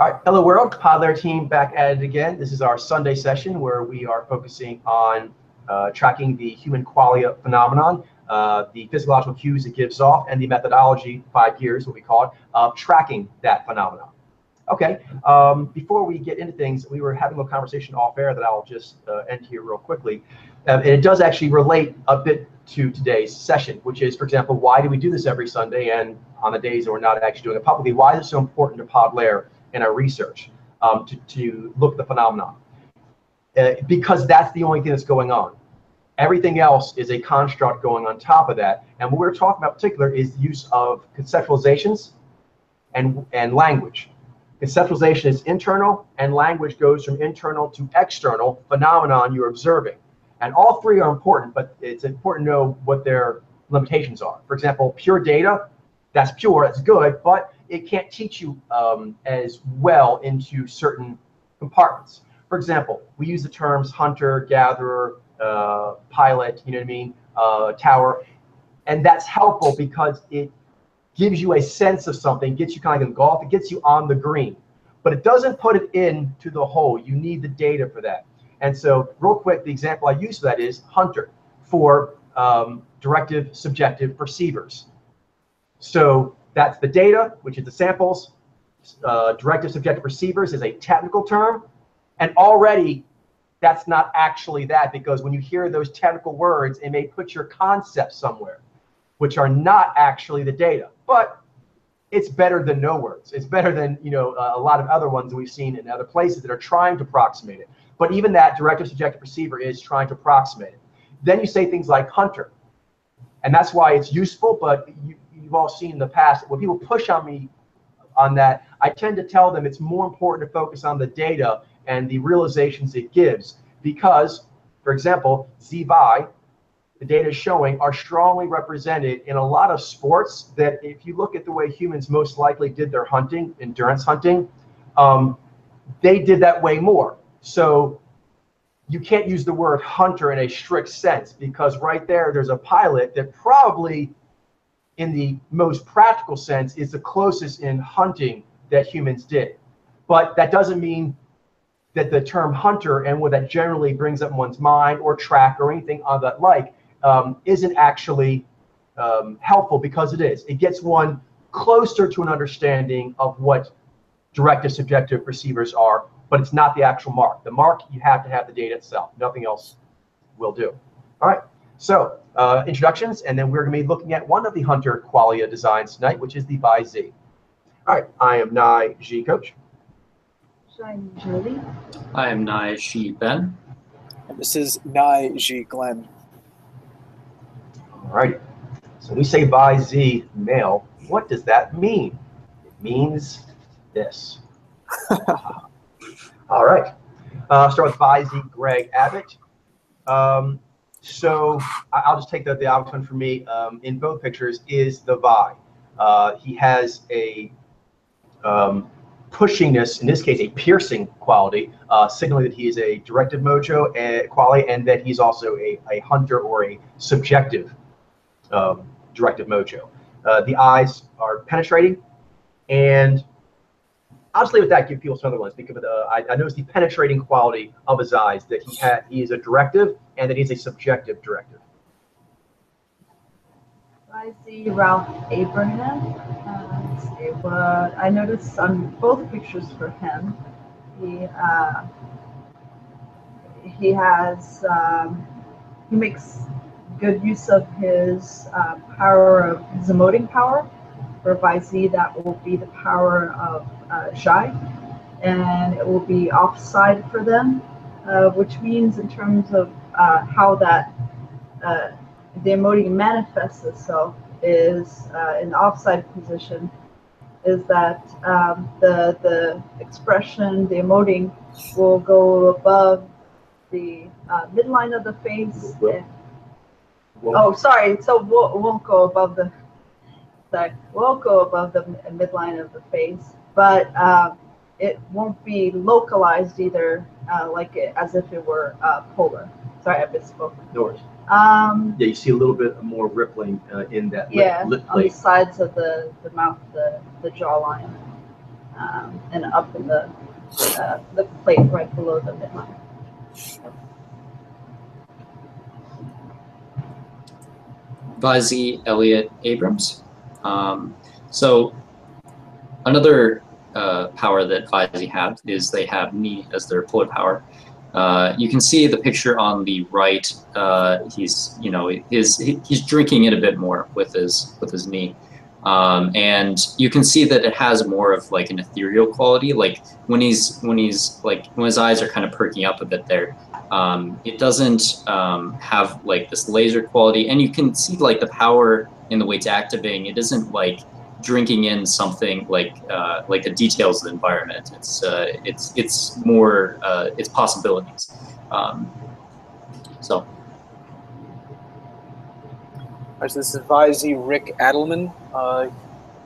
All right, hello world, Podlair team back at it again. This is our Sunday session where we are focusing on tracking the human qualia phenomenon, the physiological cues it gives off, and the methodology, 5 years, what we call it, of tracking that phenomenon. Okay, before we get into things, we were having a conversation off air that I'll just end here real quickly. And it does actually relate a bit to today's session, which is, for example, why do we do this every Sunday, and on the days that we're not actually doing it publicly, why is it so important to Podlair in our research to look at the phenomenon? Because that's the only thing that's going on. Everything else is a construct going on top of that. And what we're talking about in particular is the use of conceptualizations and language. Conceptualization is internal, and language goes from internal to external phenomenon you're observing. And all three are important, but it's important to know what their limitations are. For example, pure data, that's pure, that's good, but it can't teach you as well into certain compartments. For example, we use the terms hunter, gatherer, pilot, you know what I mean, tower, and that's helpful because it gives you a sense of something, gets you kind of like in golf, it gets you on the green, but it doesn't put it into the hole. You need the data for that. And so real quick, the example I use for that is hunter for directive subjective perceivers. So that's the data, which is the samples. Directive subjective perceivers is a technical term. And already that's not actually that, because when you hear those technical words, it may put your concepts somewhere, which are not actually the data. But it's better than no words. It's better than, you know, a lot of other ones that we've seen in other places that are trying to approximate it. But even that directive subjective perceiver is trying to approximate it. Then you say things like hunter. And that's why it's useful, but you've all seen in the past, when people push on me on that, I tend to tell them it's more important to focus on the data and the realizations it gives. Because, for example, ZVI, the data is showing, are strongly represented in a lot of sports that if you look at the way humans most likely did their hunting, endurance hunting, they did that way more. So you can't use the word hunter in a strict sense, because right there's a pilot that probably, in the most practical sense, is the closest in hunting that humans did. But that doesn't mean that the term hunter and what that generally brings up in one's mind, or track, or anything of that like, isn't actually helpful, because it is. It gets one closer to an understanding of what directive subjective perceivers are, but it's not the actual mark. The mark, you have to have the data itself. Nothing else will do. All right, so introductions, and then we're going to be looking at one of the hunter qualia designs tonight, which is the BI-Z. All right, I am Nai G Coach. I'm Julie. I am Nai Shi Ben. And this is Nai G Glenn. All righty. So when we say BI-Z male, what does that mean? It means this. All right. Start with BI-Z Greg Abbott. So I'll just take the obvious one for me. In both pictures is the Vi. He has a pushiness, in this case, a piercing quality, signaling that he is a directive mojo quality, and that he's also a hunter or a subjective directive mojo. The eyes are penetrating, and I'll just leave it at that, give people some other ones, because I noticed the penetrating quality of his eyes, that he is a directive and that he's a subjective directive. I see Ralph Abraham. Let's see what I noticed on both pictures for him. He has he makes good use of his power of his emoting power. For BI-Z, that will be the power of Shy, and it will be offside for them, which means in terms of how that the emoting manifests itself is in the offside position, is that the expression, the emoting, will go above the midline of the face. Oh, sorry. So won't go above the. Won't go above the midline of the face, but it won't be localized either, as if it were polar. Sorry, I misspoke. No worries. Yeah, you see a little bit more rippling in that lip on the sides of the mouth, the jawline. and up in the plate right below the midline. Vizi Elliott Abrams. So another power that Vizi have is they have knee as their pull power. You can see the picture on the right. He's he's drinking it a bit more with his knee, and you can see that it has more of like an ethereal quality. Like when his eyes are kind of perking up a bit there. It doesn't have like this laser quality, and you can see like the power in the way it's activating. It isn't like drinking in something like the details of the environment. It's more its possibilities. So. Alright, so this is Vizi Rick Adelman.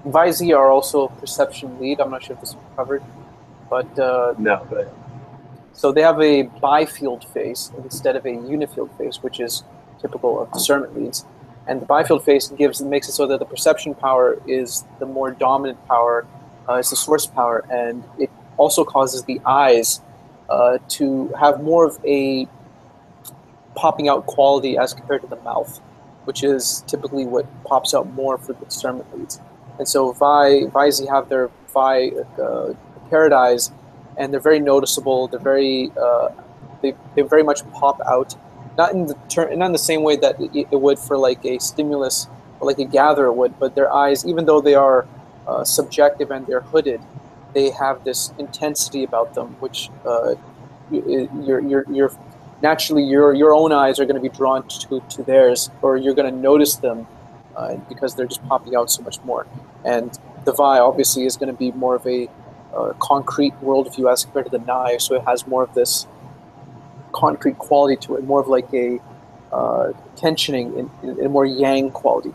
Vizi are also perception lead. I'm not sure if this is covered, but No, but so they have a bifield face instead of a unifield face, which is typical of discernment leads. And the bifield face makes it so that the perception power is the more dominant power, it's the source power, and it also causes the eyes to have more of a popping out quality as compared to the mouth, which is typically what pops out more for the discernment leads. And so Vizi have their parrot eyes, and they're very noticeable. They're very they very much pop out, not in the same way that it would for like a stimulus or like a gatherer would, but their eyes, even though they are subjective and they're hooded, they have this intensity about them, which you're naturally your own eyes are going to be drawn to theirs, or you're going to notice them because they're just popping out so much more. And the Vi obviously is going to be more of a concrete worldview as compared to the Nai, so it has more of this concrete quality to it, more of like a tensioning in a more yang quality.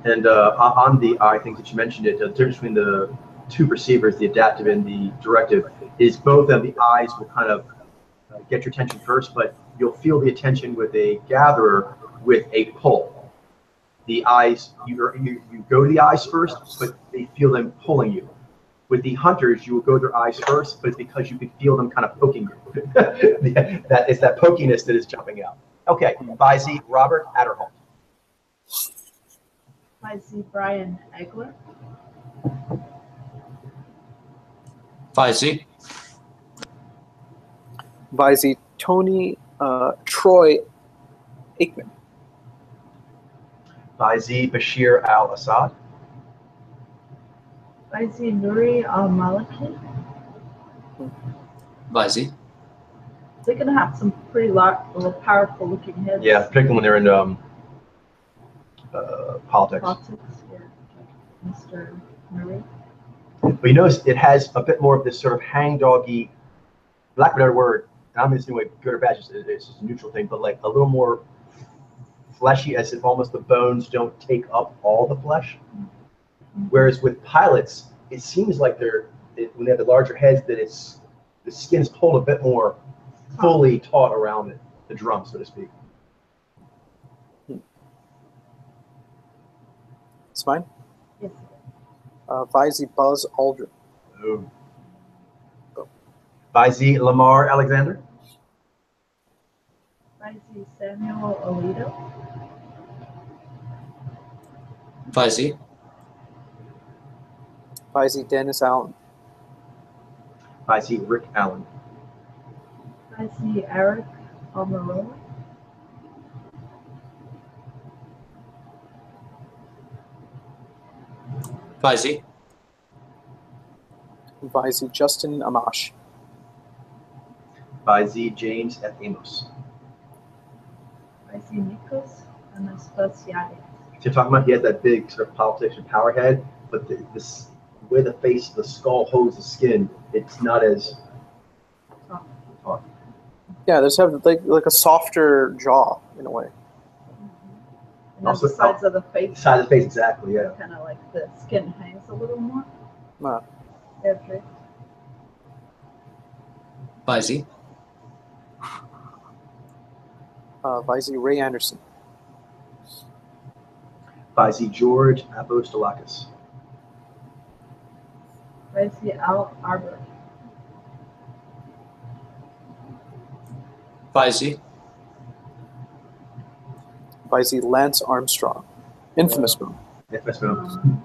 And on the eye things that you mentioned, the difference between the two perceivers, the adaptive and the directive, is both of the eyes will kind of get your attention first, but you'll feel the attention with a gatherer with a pull. The eyes, you go to the eyes first, but they feel them pulling you. With the hunters, you will go to their eyes first, but it's because you can feel them kind of poking you. That is that pokiness that is jumping out. Okay, Vizi Robert Adderholt. Vizi Brian Egler. Vizi. Vizi Tony Troy Aikman. Vizi Bashir al-Assad. Vizi Nuri al-Maliki. Vizi. They're going to have some pretty powerful looking heads. Yeah, particularly when they're in politics. Politics, yeah. Mr. Nuri. But you notice it has a bit more of this sort of hangdoggy, lack of a better word, I'm insinuating good or bad, it's just a neutral thing, but like a little more fleshy, as if almost the bones don't take up all the flesh. Whereas with pilots, it seems like when they have the larger heads, that the skin's pulled a bit more fully taut around it, the drum, so to speak. It's fine. Yes. Vizi Buzz Aldrin. Ooh. Vizi Lamar Alexander. Vizi Samuel Alito. Vizi. Vizi Dennis Allen. Vizi Rick Allen. Vizi Eric Almirola. Vizi. Vizi Justin Amash. Vizi James F. Amos. Vizi Nikos Anastasiadis. So you're talking about he has that big sort of politics and power head, but the way the face, the skull holds the skin, it's not as taut. Yeah, there's like a softer jaw in a way. And also the sides of the face. The side of the face, exactly, yeah. Kind of like the skin hangs a little more. No. Okay. Vizi. Vizi Ray Anderson. Vizi George Apostolakis. Vice Al Arbor. Vice. Vice Lance Armstrong. Infamous boom. Infamous boom.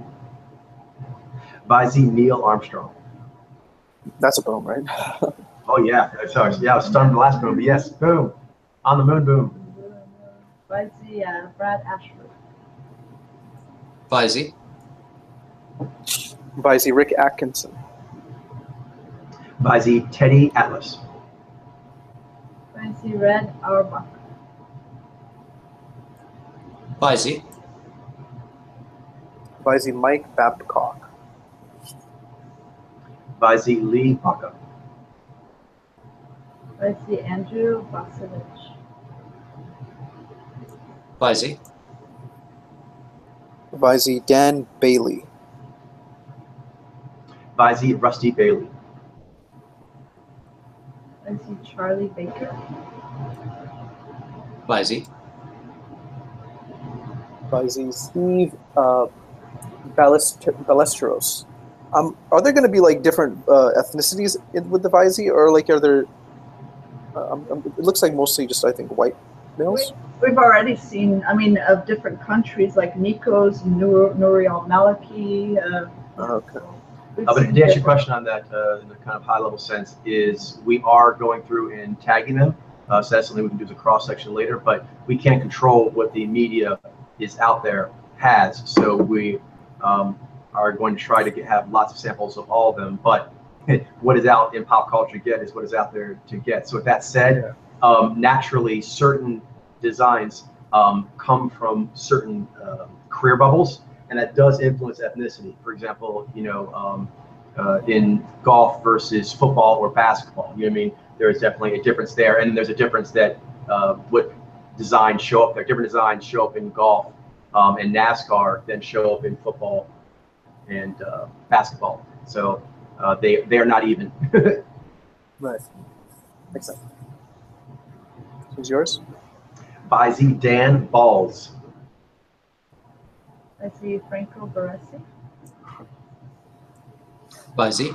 Vice Neil Armstrong. That's a boom, right? Oh yeah, sorry. Yeah, I was stunned the last boom, but yes, boom. On the moon, boom. Vice Brad Ashford. Vice. Vice Rick Atkinson. Vice Teddy Atlas. Vice Red Auerbach. Vice. Vice Mike Babcock. Vice Lee Baca. Vice Andrew Bosevich. Vice. Vice Dan Bailey. Vice Rusty Bailey. Vice Charlie Baker. Vice. Vice Steve Ballesteros. Are there going to be like different ethnicities with the Vice, or like are there? It looks like mostly just I think white males. We've already seen, I mean, of different countries like Nikos, Nouriel Maliki. Okay. But to answer your question on that, in a kind of high-level sense, is we are going through and tagging them. So that's something we can do as a cross-section later. But we can't control what the media is out there has. So we are going to try to have lots of samples of all of them. But what is out in pop culture to get is what is out there to get. So with that said, naturally, certain designs come from certain career bubbles, and that does influence ethnicity. For example, you know, in golf versus football or basketball, you know what I mean? There is definitely a difference there, and there's a difference that what designs show up there. Different designs show up in golf and NASCAR than show up in football and basketball. So they're not even. Right. Makes sense. Who's yours? Vice Dan Balls. I see Franco Baresi. Vice.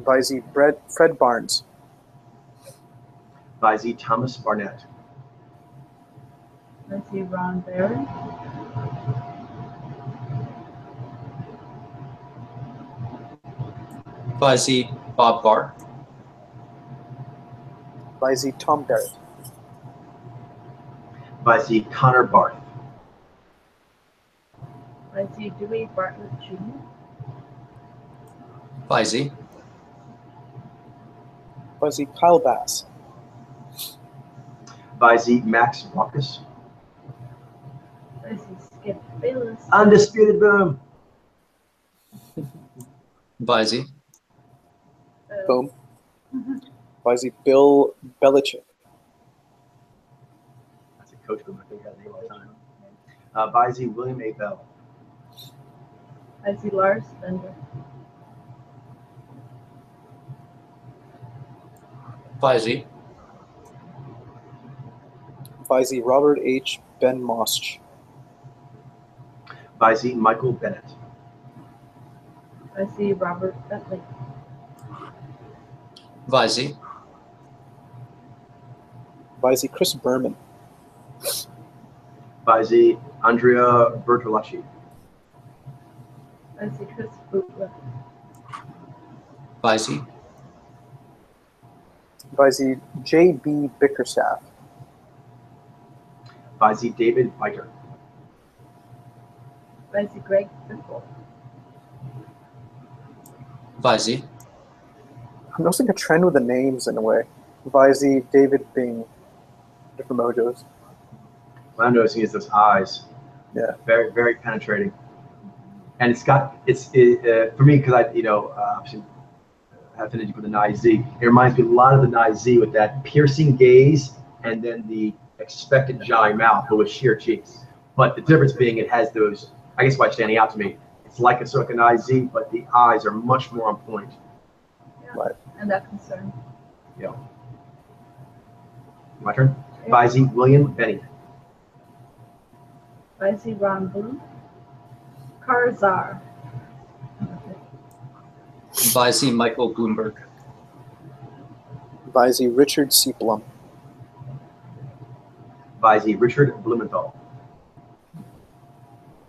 Vice Fred Barnes. Vice Thomas Barnett. I see Ron Barry. Vice Bob Barr. Vice Tom Barrett. Vice Connor Barth. I see Dewey Bartlett Jr. Vice. Vice Kyle Bass. Vice Max Raucus. I see Skip Bayless. Undisputed boom. Vice. Boom. Vice Bill Belichick. That's a coach boom. I think I name all the time. Vice William A. Bell. I see Lars Bender. Vice. Vice Robert H. Ben Mosch. Vice Michael Bennett. I see Robert Bentley. Vice. Vice Chris Berman. Vice Andrea Bertolacci. I see Chris Bootler. Vice. Vice J.B. Bickerstaff. Vice David Biter. I see Greg Biffle. Vice. I'm noticing a trend with the names in a way. Vice David Bing. Different mojos. What I'm noticing is those eyes. Yeah. Very, very penetrating. And for me, because I, obviously have affinity for the Nye Z. It reminds me a lot of the Nye Z with that piercing gaze and then the expectant giant mouth, but with sheer cheeks. But the difference being it has those, I guess why it's standing out to me. It's like a sort of an Nye Z, but the eyes are much more on point. Yeah. Right. And that concern. Yeah. My turn. Vice William Benny. I see Ron Bloom. Karzar. Visey Michael Bloomberg. Visey Richard C. Blum. Visey Richard Blumenthal.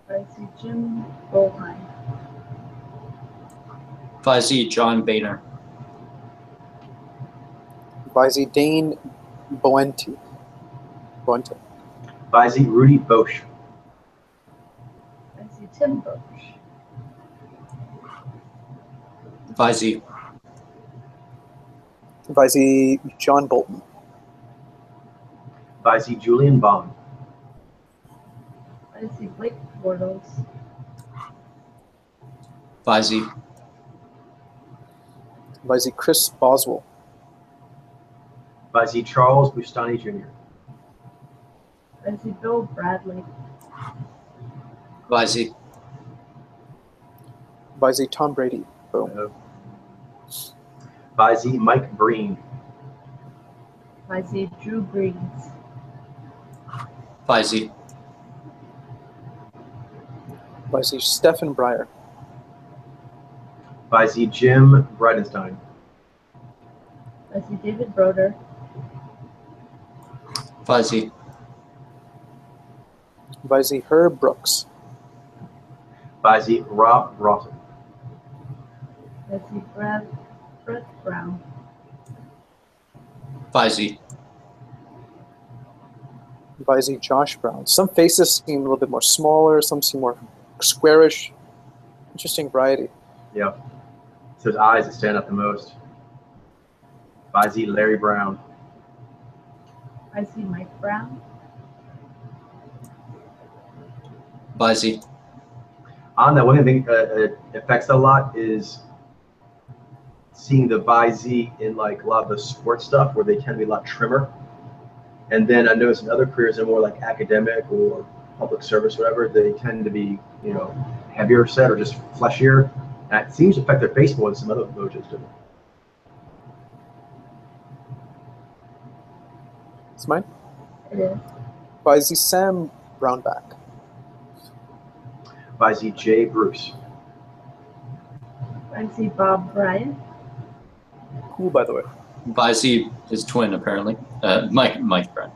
Visey Jim Boheim. Visey John Boehner. Visey Dane Boente. Visey Rudy Bosch. Visey Tim Bosch. Visey. Visey John Bolton. Visey Julian Bond. Visey Blake Bortles. Visey. Visey Chris Boswell. Visey Charles Bustani Jr. Visey Bill Bradley. Visey. Visey Tom Brady. Boom. Visey Mike Breen. Visey Drew Brees. Visey. Visey Stephen Breyer. Visey Jim Bridenstine. Visey David Broder. Visey. Visey Herb Brooks. Visey Rob Rawson. Visey Brett Brown. Visey. Visey Josh Brown. Some faces seem a little bit more smaller, some seem more squarish. Interesting variety. Yeah. It's those eyes that stand out the most. Visey Larry Brown. Visey Mike Brown. Visey. On that, one thing that affects that a lot is seeing the Visey in like a lot of the sports stuff where they tend to be a lot trimmer. And then I noticed in other careers that are more like academic or public service, whatever, they tend to be, you know, heavier set or just fleshier. And it seems to affect their face more than some other coaches do. It's mine? It is. Visey Sam Brownback. Visey J. Bruce. Visey Bob Bryant. Cool, by the way. Visey is twin, apparently. Mike Brown.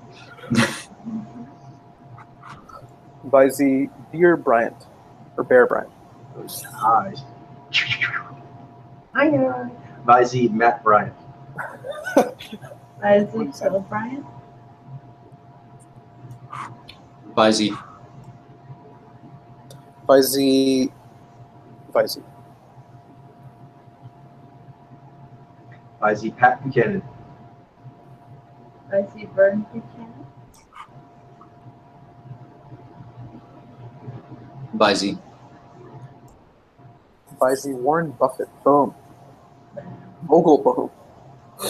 Visey Bear Bryant. Or Bear Bryant. Those eyes. I know. Visey Matt Bryant. Visey Phil Bryant. Visey. Visey. Visey Pat Buchanan. Visey Vern Buchanan. Visey. Visey Warren Buffett. Boom. Mogul boom.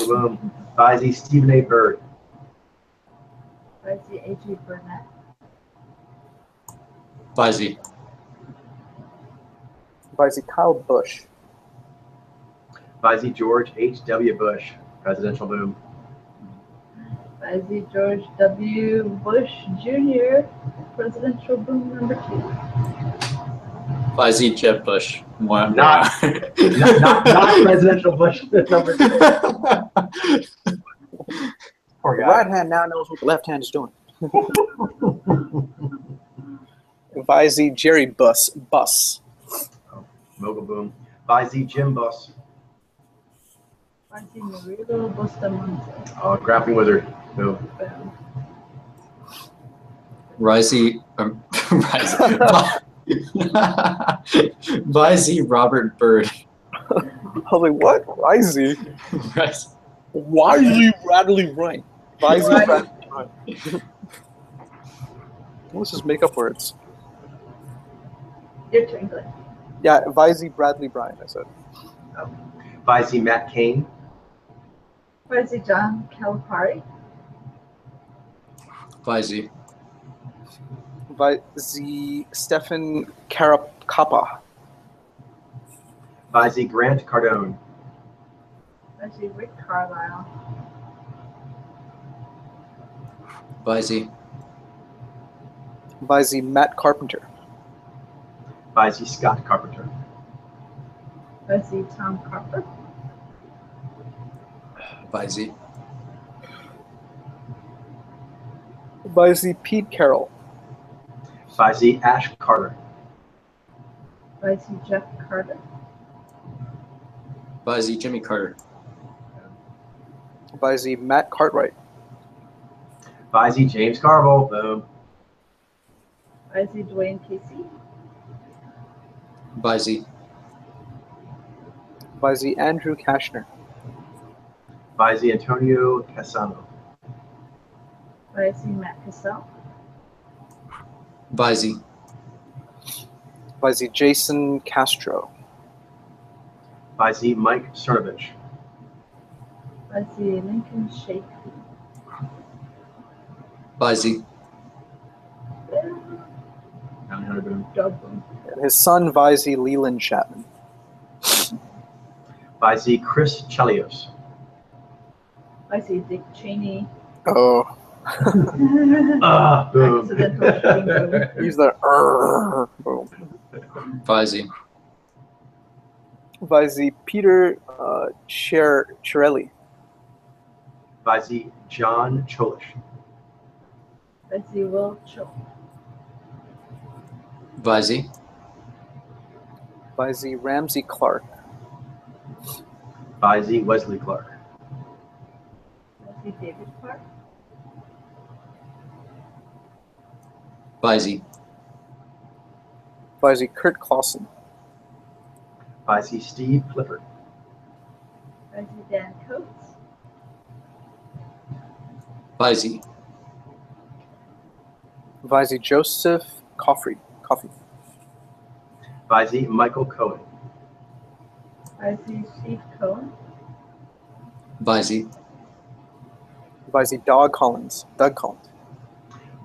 Boom. Visey Stephen A. Bird. Visey A.J. Burnett. Visey. Visey Kyle Bush. Visey George H.W. Bush. Presidential boom. Visey George W. Bush Jr. Presidential boom number 2. Visey Jeb Bush. Not presidential Bush number 2. Poor The guy. right hand now knows what the left hand is doing. Visey Jerry Bus. Mogul boom. Visey Jim Buss. Visey Murilo Bustamante. Oh, graphing wizard. Boom. Boom. Visey. Visey Robert Bird. I was like, what? Visey? Visey. Wisely Rattly Right. Visey Rattly Right. Let's just make up words. Your turn, Glenn. Yeah, Visey Bradley Bryan, I said. Visey Matt Kane. Visey John Calipari. Visey. Visey Stephen Carapapa. Visey Grant Cardone. Visey Rick Carlisle. Visey. Visey Matt Carpenter. Visey Scott Carpenter. Vice Tom Carper. Vice Vice Pete Carroll. Vice Ash Carter. Vice Jeff Carter. Vice Jimmy Carter. Vice Matt Cartwright. Vice James Carville. Boom. Vice Dwayne Casey. Vice Vice Andrew Kashner. Vice Antonio Casano. Vice Matt Cassell. Vice Vice Jason Castro. Vice Mike Cernovich. Vice Lincoln Shake. Vice 900 boom. Doug Boom. And his son, Vice Leland Chapman. Vice Chris Chelios. Vice Dick Cheney. Oh, Boom. Accidental shooting boom. he's the boom. Vice Vice Peter Chirelli. Vice John Cholish. Vice Will Cho. Vice Vice Ramsey Clark. Vice Wesley Clark. Vice David Clark. Vice Vice Kurt Clausen. Vice Steve Clifford. Vice Dan Coates. Vice Vice Joseph Coffey. Vice Michael Cohen. Vice Steve Cohen. Vice Vice Doug Collins.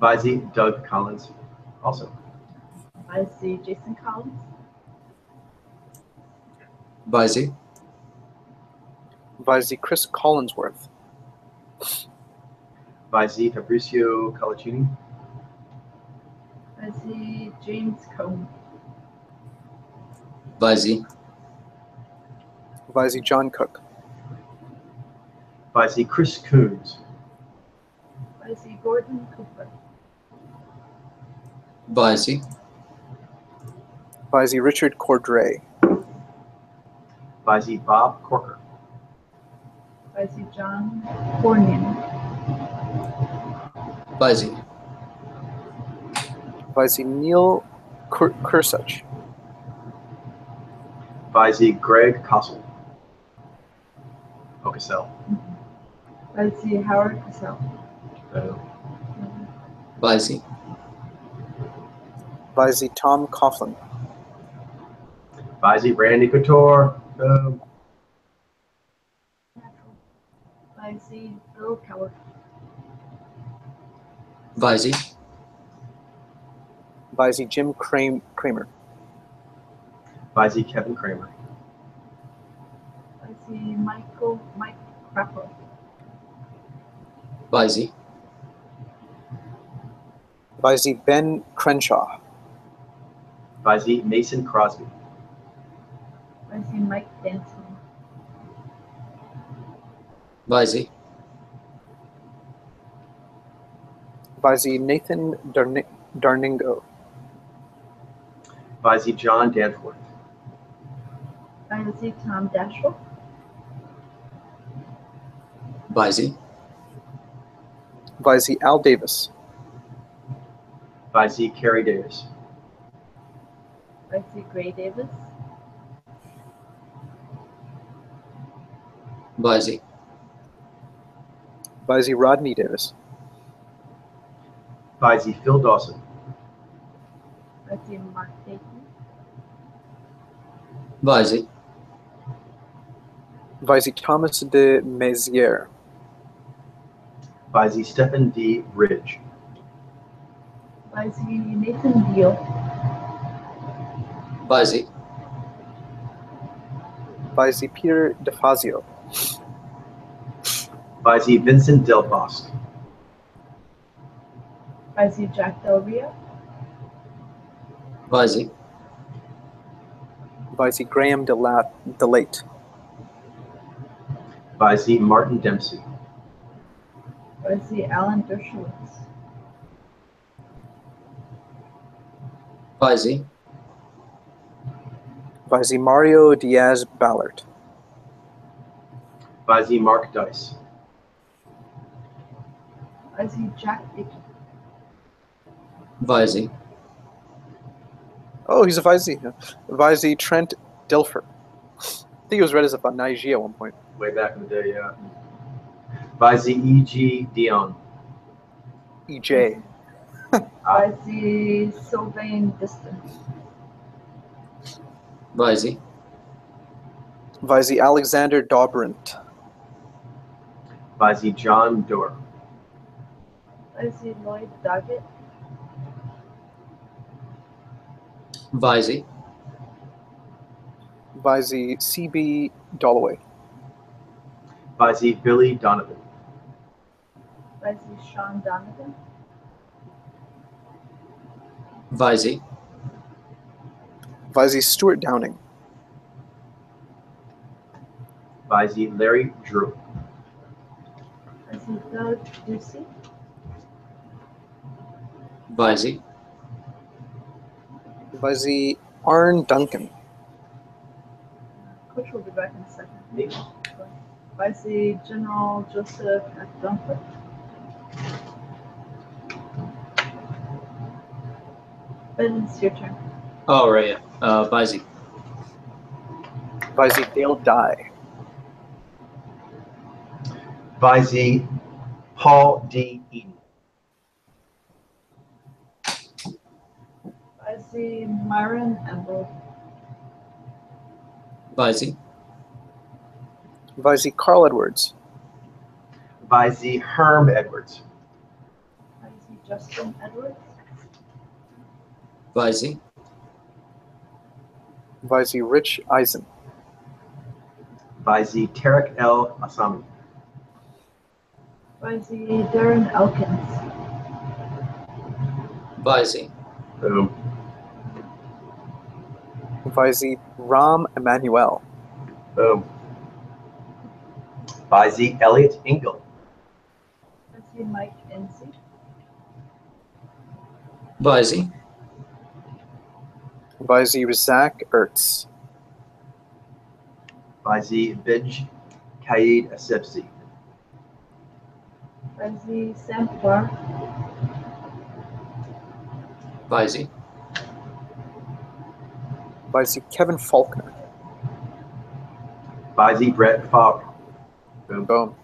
Vice Doug Collins. Also. Vice Jason Collins. Vice Vice Chris Collinsworth. Vice Fabricio Colacini. Vice James Cohen. Vice Vice John Cook. Vice Chris Coons. Vice Gordon Cooper. Vice Vice Richard Cordray. Vice Bob Corker. Vice John Cornyn. Vice Vice Neil Kersach. Vice Greg Kossel. Oh, Cassell. Vice Howard Cassell. Vice Vice Tom Coughlin. Vice Randy Couture. Vice Bill Keller. Vice Vice Jim Kramer. Vice Kevin Kramer. Vice Mike Crappo. Vice Vice Ben Crenshaw. Vice Mason Crosby. Vice Mike Danson. Vice Vice Nathan Darningo. Vice John Danforth. Vice Tom Dashville. Vice Vice Al Davis. Vice Kerry Davis. Vice Gray Davis. Vice Vice Rodney Davis. Vice Phil Dawson. Vice Mark Dayton. Vice Vice Thomas de Maizière. Vice Stephen D. Ridge. Vice Nathan Deal. Vice Vice Peter DeFazio. Vice Vincent Del Bosque. Vice Jack Del Rio. Vice Vice Graham DeLate. Vice Martin Dempsey. Vice Alan Dershowitz. Vice Vice Mario Diaz Ballard. Vice Mark Dice. Vice Jack Dickey. Vice Oh, he's a Vice. Vice Trent Dilfer. I think he was read as a Nigeria at one point. Way back in the day, yeah. Vice E.G. Dion. EJ. Vice Sylvain Diston. Vice Vice Alexander Dobrint. Vice John Doerr. Vice Lloyd Doggett. Vice Vice CB Dalloway. Vice Billy Donovan. Vice Sean Donovan. Vice Vice Stuart Downing. Vice Larry Drew. Vice Doug Ducey. Vice Vice Arn Duncan. Coach will be back in a second. Me. Vice General Joseph F. Dunford. Ben, it's your turn. Oh, right, yeah. Vice Vice Dale Dye. Vice Paul D. Eaton. Vice Myron Emerald. Vice Vice Carl Edwards. Vice Herm Edwards. Vice Justin Edwards. Vice Vice Rich Eisen. Vice Tarek El Asami. Vice Darren Elkins. Vice Boom. Vice Ram Emanuel. Boom. Vice Elliot Engel. Vice Mike Enzi. Vice Vice Zach Ertz. Vice Bij Kaid Asepsi. Vice Sam Clark. Vice Vice Kevin Faulkner. Vice Brett Favre. Boom. Boom.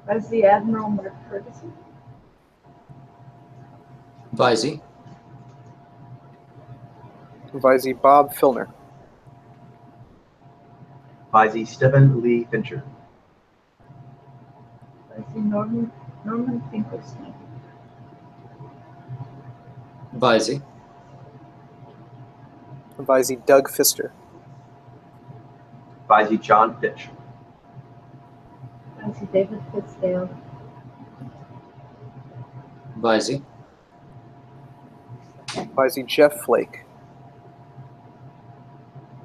Vice Admiral Mark Ferguson. Vice Vice Bob Filner. Vice Stephen Lee Fincher. Vice Norman Finkelstein. Vice Vice Doug Pfister. Vice John Fitch. Vice David Fitzdale. Vice Vice Jeff Flake.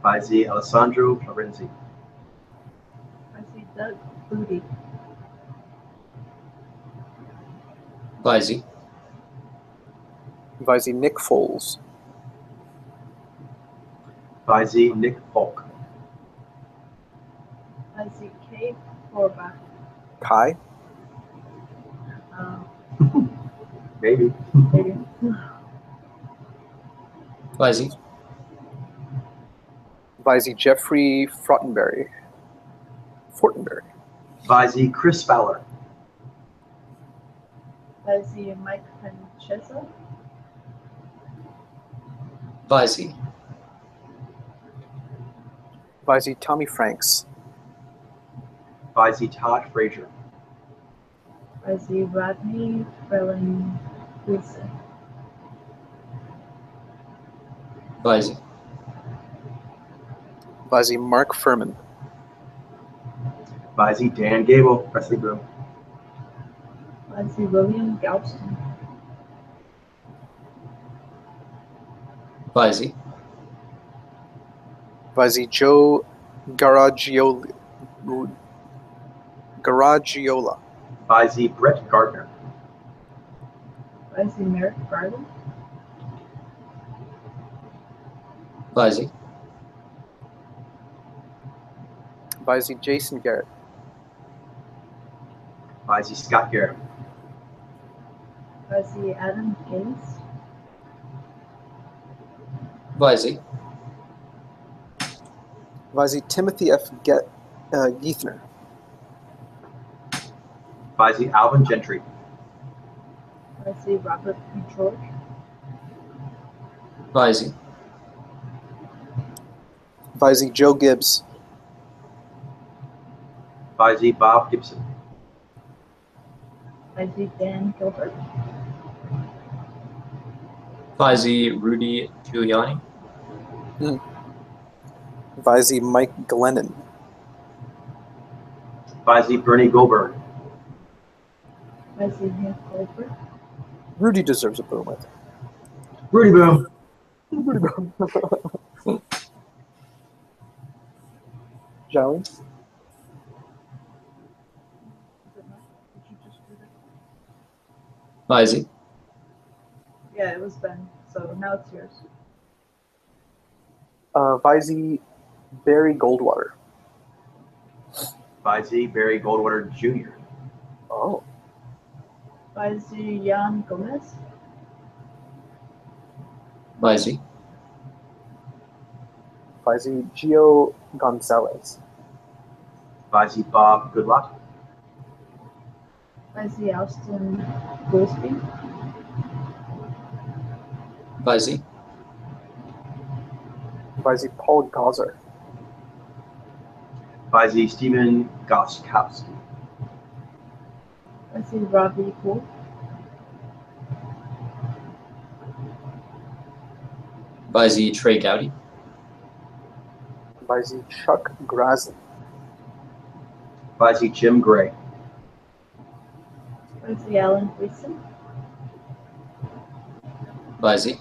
Vice Alessandro Florenzi. Vice Doug Booty. Vice Vice Nick Foles. Vice Nick Folk. Vice Kate Forbach. Kai. Maybe. Maybe. Vice Vice Jeffrey Fortenberry. Vice Chris Fowler. Vice Mike Francesa. Vice Vice Tommy Franks. Vice Todd Frazier. Vice Rodney Frelin Wilson. Vice Vice Mark Furman. Vice Dan Gable. Wrestling Room. Vice William Galston. Vice Vice Joe Garagiola. Vice Brett Gardner. Vice Merrick Garden. Vice Vice Jason Garrett. Vice Scott Garrett. Vice Adam Gaines. Vice Vice Timothy F. Geithner. Vice Alvin Gentry. Vice Robert P. George. Vice Vice Joe Gibbs. Vice Bob Gibson. Vice Dan Gilbert. Vice Rudy Giuliani. Vice Mike Glennon. Vice Bernie Goldberg. Vice Hank Goldberg. Rudy deserves a boom, I think. Rudy Boom. Joey? Did you just do that? Vice Yeah, it was Ben. So now it's yours. Vice Barry Goldwater. Vice Barry Goldwater Jr. Oh. Vice Jan Gomez. Vice Vice Gio Gonzalez. Vice Bob Goodluck. Vice Austin Goolsby. Vice Vice Paul Gauser. Vice Stephen Goskowski. Vice Robbie Poole. Vice Trey Gowdy. Vice Chuck Grazen. Vice Jim Gray. Vice Alan Gleason. Vice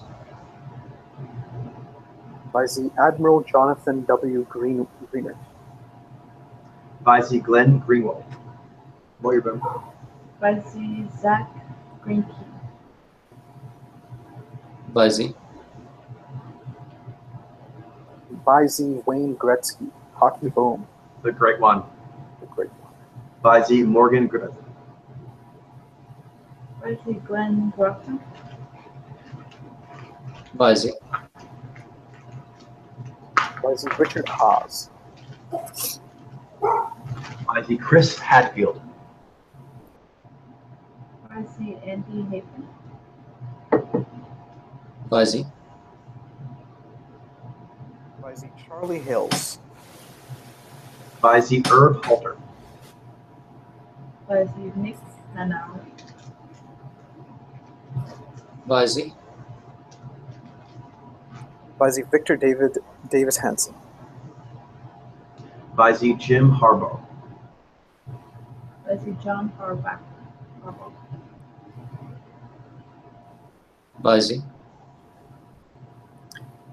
Vice Admiral Jonathan W. Greener. Vice Glenn Greenwald. Lawyer Boom. Vice Zach Greenkey. Vice Vice Wayne Gretzky. Hockey boom. The great one. The great one. Vice Morgan Griffith. Vice Glenn Groffman. Vice Vice Richard Haas. Vice Chris Hadfield. Vice Andy Hafen. Vice Vice Charlie Hills. Vice Herb Halter. Vice Nick Nanau. Vice Vice Victor Davis Hansen. Vice Jim Harbaugh. Vice John Harbaugh. Vice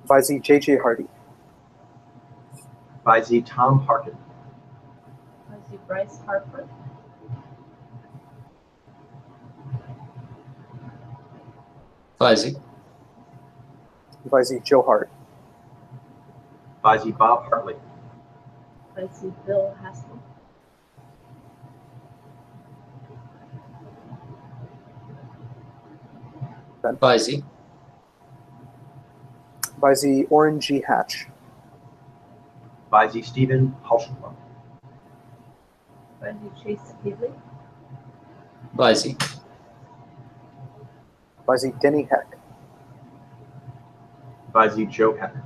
Vice J.J. Hardy. Vice Tom Harkin. Vice Bryce Harper. Vice Vice Joe Hart. Vice Bob Hartley. Vice Bill Haskell. Vice Vice Orrin G. Hatch. Vice Stephen Halshaw. Vice Chase Healy. Vice Vice Denny Heck. Vice Joe Hecker.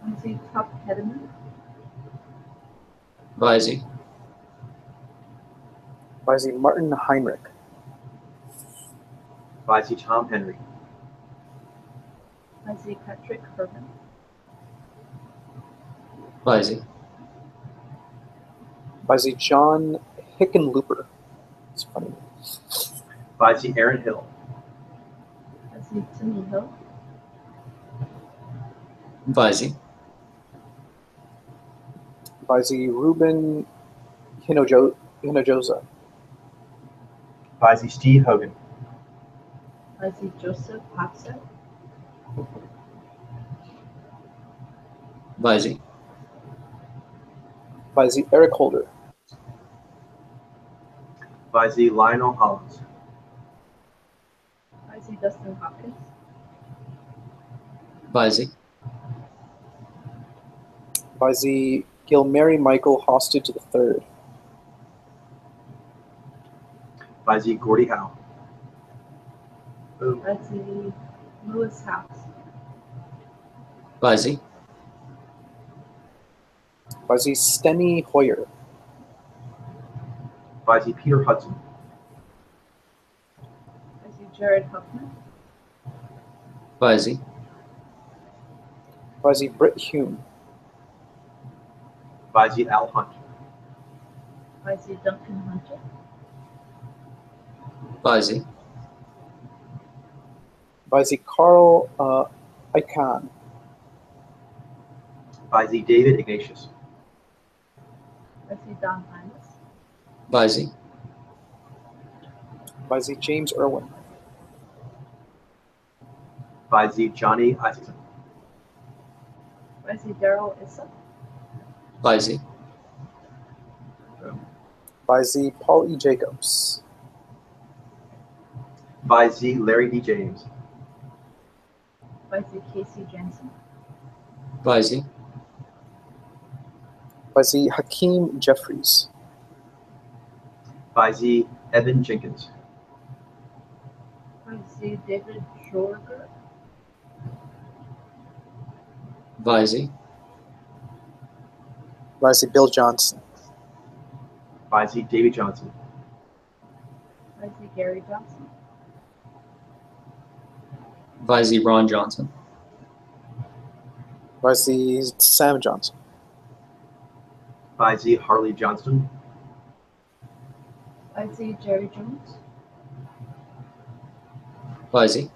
Vice Tuck Hedeman. Vice Vice Martin Heinrich. Vice Tom Henry. Vice Patrick Herman. Vice Vice John Hickenlooper. It's funny. Vice Aaron Hill. Vice Timmy Hill. Vice Vizi Ruben Hinojosa. Vizi Steve Hogan. Vizi Joseph Hapset. Vizi. Vizi Eric Holder. Vizi Lionel Hollins. Vizi Dustin Hopkins. Vizi. Vizi Gilmary Michael Hostage III. Vizi Gordie Howe. Boom. Vizi Lewis House. Vizi. Vizi Steny Hoyer. Vizi Peter Hudson. Vizi Jared Huffman. Vizi. Vizi Britt Hume. Vizi Al Hunt. Vizi Duncan Hunter. Vizi. Vizi Carl Icahn. Vizi David Ignatius. Vizi Don Hymas. Vizi. Vizi James Irwin. Vizi Johnny Isaacson. Vizi Daryl Issa. Vizi. Boom. Vizi Paul E. Jacobs. Vizi Larry D. James. Vizi Casey Jensen. Vizi. Vizi Hakeem Jeffries. Vizi Evan Jenkins. Vizi David Jorger. Vizi. Vizi Bill Johnson. Vizi David Johnson. Vizi Gary Johnson. Vizi Ron Johnson. Vizi Sam Johnson. Vizi Harley Johnston. Vizi Jerry Jones. Vizi.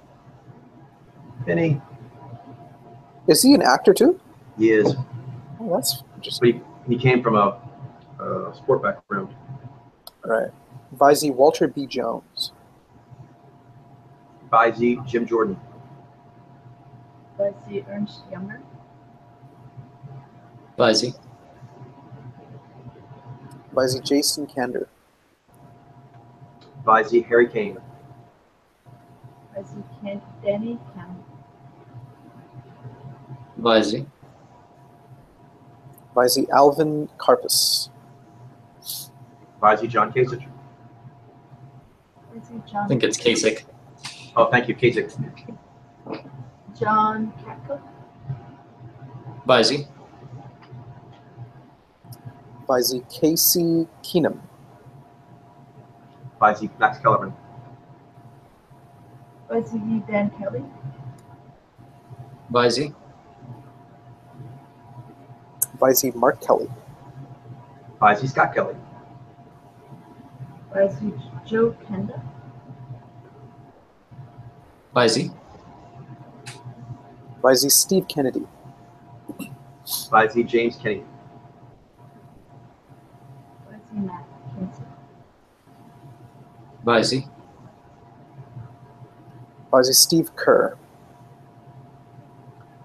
Penny. Is he an actor too? He is. Oh, that's interesting. But he came from a sport background. All right. Vizi Walter B. Jones. Vizi Jim Jordan. Vizi Ernst Younger. Vizi. Vizi Jason Kander. Vizi Harry Kane. Vizi Danny Campbell. Vizi. Vizi Alvin Karpus. Vizi John Kasich. Vizi John. I think it's Kasich. Oh, thank you, Kasich. John Katko. Vizi. Vizi Casey Keenum. Vizi Max Kellerman. Vizi Dan Kelly. Vizi. Vizi Mark Kelly. Vizi Scott Kelly. Vizi Joe Kenda. Vizi. Vizi Steve Kennedy. Vizi James Kenny. Vizi Matt Kinsey. Vizi. Vizi Steve Kerr.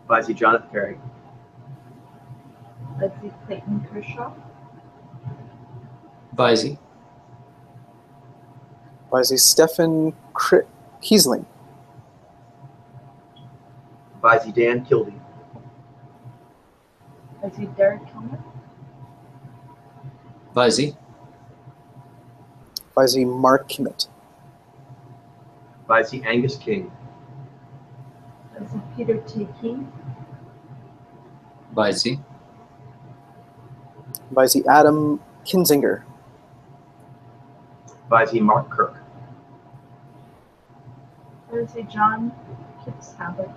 Vizi Jonathan Perry. Vizi Clayton Kershaw. Vizi. Vizi Stephen Kiesling. Vizi Dan Kildee. Vizi Derek Kilmer. Vizi. Vizi Mark Kimmett. Vizi Angus King. Vizi Peter T. King. Vizi. Vizi Adam Kinzinger. Vizi Mark Kirk. Vizi John Kipps Howard.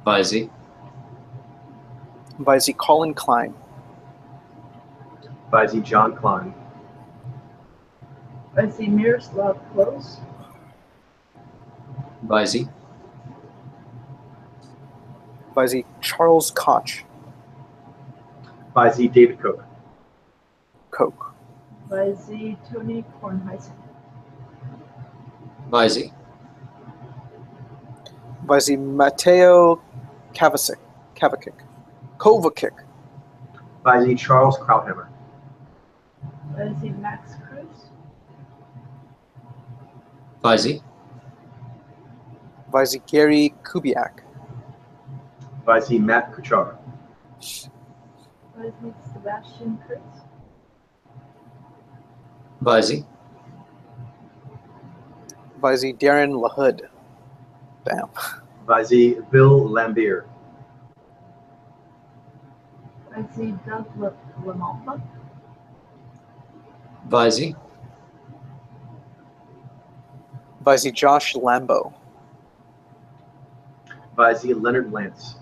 Vizi. Vizi Colin Klein. Vizi John Klein. Vizi Miroslav Klose. Vizi. Vizi Charles Koch. By Z. David Koch. Koch. By Z. Tony Kornheiser. By Z. By Z. Mateo Kovacic. Kovacic. By Z. Charles Krauthammer. By Z. Max Cruz. By Z. By Z. Gary Kubiak. By Z. Matt Kuchar. By Z. Sebastian Kurz. By Z. By Z. Darren LaHood. Damn. By Z. Bill Lambier. By Z. Doug Lamalfa. By Z. By Z. Josh Lambo. By Z. Leonard Lance.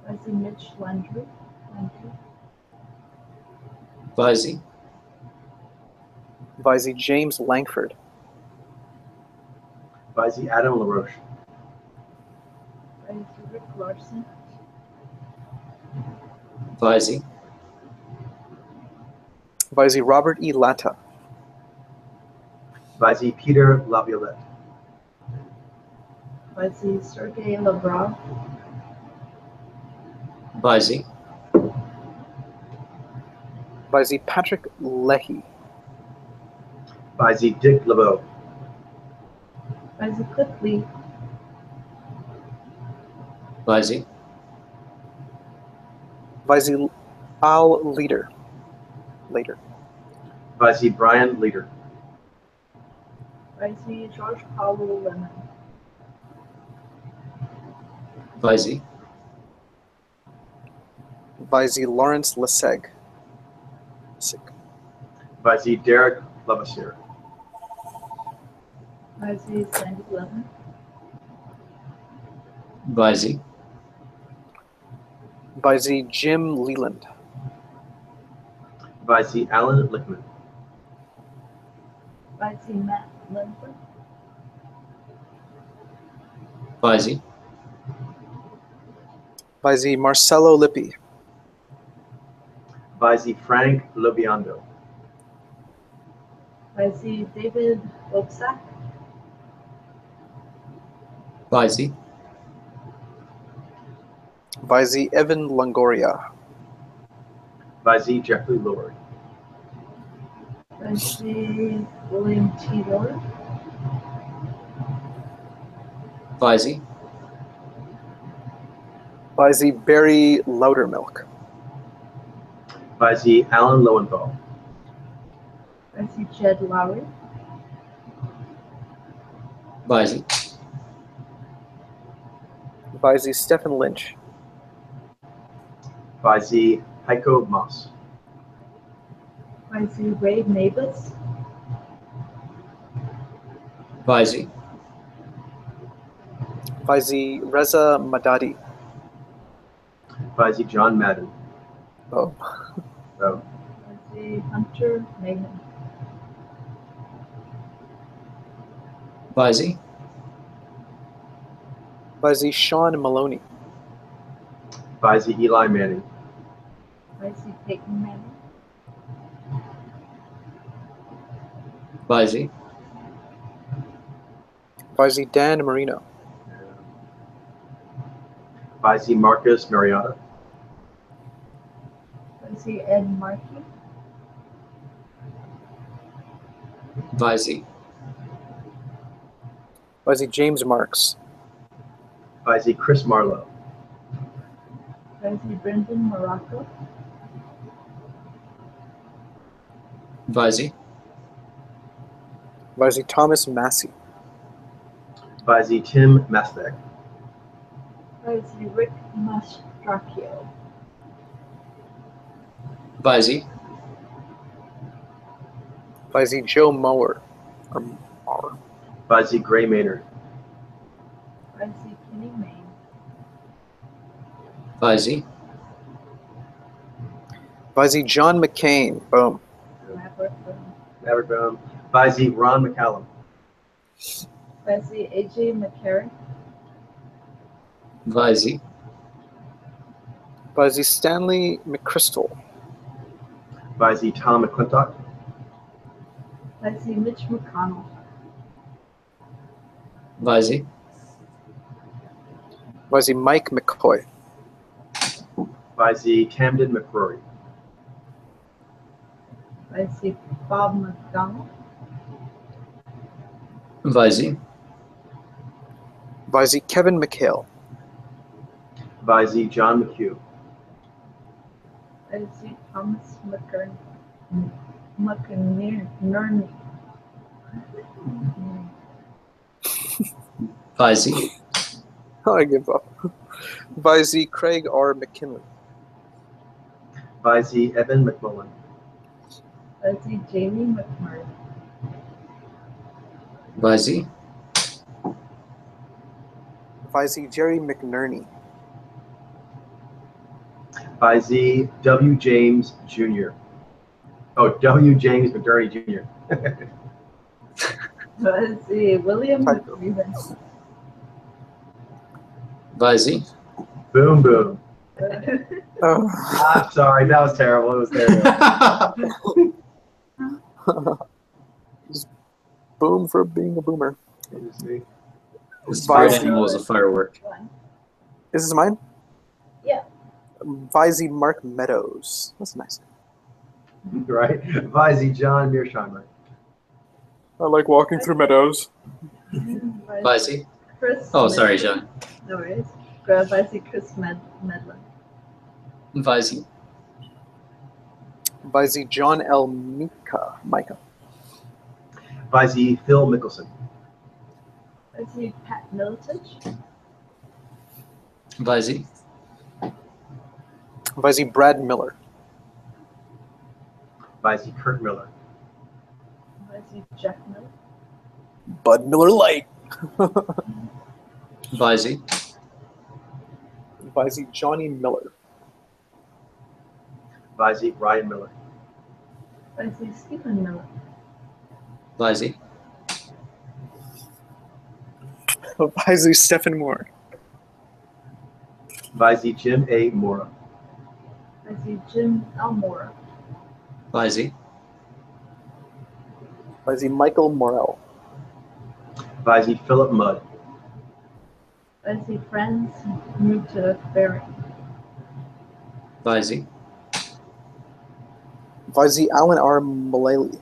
By Z. Mitch Landry. By Z. By Z. James Langford. By Z. Adam LaRoche. By Z. Rick Larson. By Z. By Z. Robert E. Latta. By Z. Peter Laviolette. By Z. Sergey Lavrov. By Z. By Z. Patrick Leahy. By Z. Dick LeBeau. By Z. Cliff Lee. By Z. By Z. Al Leader. Later. By Z. Brian Leader. By Z. George Paulo Lemon. By Z. By Z. Lawrence Leseg. By Z. Derek Levasier. By Z. Sandy Levin. By Z. By Z. Jim Leland. By Z. Alan Lickman. By Z. Matt Linford. By Z. By Z. Marcelo Lippi. By Z. Frank Lobiando. By Z. David Obsack. By Z. By Z. Evan Longoria. By Z. Jeffrey Lord. By Z. William T. Lord. By Z. By Z. Barry Loudermilk. By Z. Alan Lowenthal. By Z. Jed Lowry. By Z. By Z. Stephen Lynch. By Z. Heiko Moss. By Z. Ray Mavis. By Z. By Z. Reza Madadi. By Z. John Madden. Oh. Oh. By Z. Hunter Mayhem. By Z. By Z. Sean Maloney. By Z. Eli Manning. By Z. Peyton Manning. By Z. By Z. Dan Marino. By Z. Marcus Mariota. By Z. Ed Markey. By Z. By Z. James Marks. By Z. Chris Marlowe. By Z. Brendan Morocco. By Z. By Z. Thomas Massey. By Z. Tim Mastek. By Z. Rick Mastracchio. By Z. By Z. Joe Mower. Or Mower. By Z. Gray Maynard. By Z. Kenny Main. By Z. By Z. John McCain. Boom. Maverick. Maverick Boom. By Z. Ron McCallum. By Z. AJ McCarron. By Z. By the Stanley McChrystal. By the Tom McClintock. By the Mitch McConnell. Visey. By the Mike McCoy. By the Camden McCrory. By the Bob McDonald. Visey. By the Kevin McHale. By the John McHugh. By the Thomas McInerney. Visey. I give up. By the Craig R. McKinley. By the Evan McMullen. By the Jamie McMurray. Visey. By the Jerry McNerney. By the W. James Jr. Oh, W. James McDurney Jr. By the William McReven. Visey. Boom, boom. Oh. I'm sorry, that was terrible. It was terrible. Just boom for being a boomer. Let me see. The spirit Visey. animal was a firework. Is this mine? Yeah. Visey Mark Meadows. That's nice. Right? Visey John Mearsheimer. I like walking through meadows. Visey. Chris. Oh, sorry, John. No worries. By the Chris Medlin. Visey. By the John L. Micah. Visey Phil Mickelson. By the Pat Militich. Visey. Visey Brad Miller. Visey Kurt Miller. By the Jack Miller. Bud Miller Light. Visey. Visey Johnny Miller. Visey Ryan Miller. By the Stephen Miller. Visey. Visey Stephen Moore. Visey Jim A. Mora. By the Jim Elmore. Visey. Visey Michael Morrell. Visey Philip Mudd. By the Friends moved to Bering. Visey. Visey Alan R. Mullally.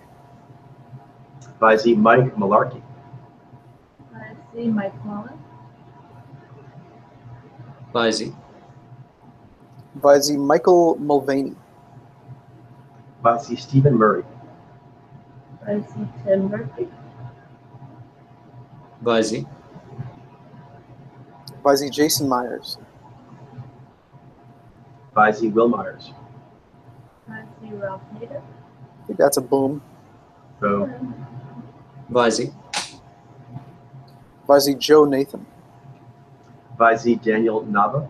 Visey Mike Malarkey. By the Mike Mullen. Visey. Visey Michael Mulvaney. Visey Stephen Murray. By the Tim Murphy. Visey. Visey Jason Myers. Visey Will Myers. By the Ralph Nader. I think that's a boom. Boom. Visey. Visey Joe Nathan. Visey Daniel Nava.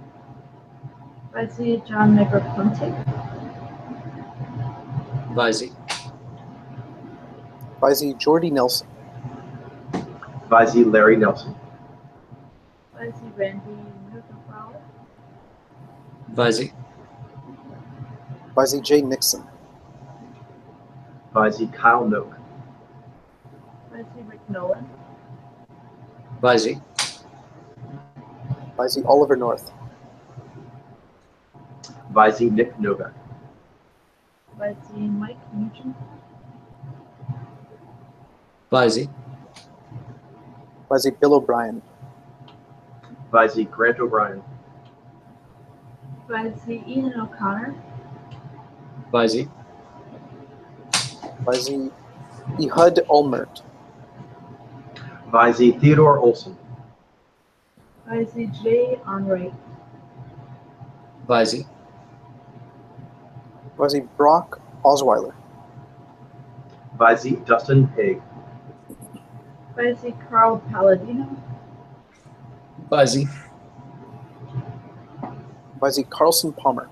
By the John Negroponte. Visey. Visey Jordy Nelson. Visey Larry Nelson. By the Randy Newtonflower. Visey. Visey J. Nixon. Visey Kyle Noak. By the Rick Nolan. Visey. Visey Oliver North. Visey Nick Novak. By the Mike Nugent. Visey. Visey Bill O'Brien. Visey Grant O'Brien. By the Ian O'Connor. Visey. Visey Ehud Ulmert. Visey Theodore Olson. By the J. Onright. Visey. Visey Brock Osweiler. Visey Dustin Haig. By the Carl Palladino. Visey. Visey Carlson Palmer.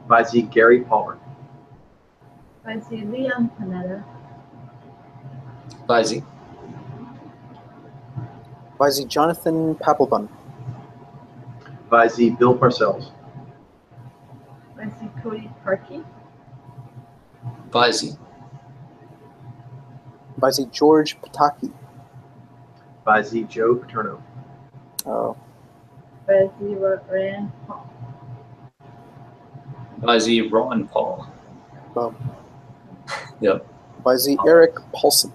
Visey Gary Palmer. By the Leon Panetta. Visey. Visey Jonathan Papelbon. Visey Bill Parcells. Cody Parkey. Vizi. Vizi George Pataki. Vizi Joe Paterno. Oh. Vizi Rand Paul. Vizi Ron Paul. Boom. Yep. Vizi Eric Paulson.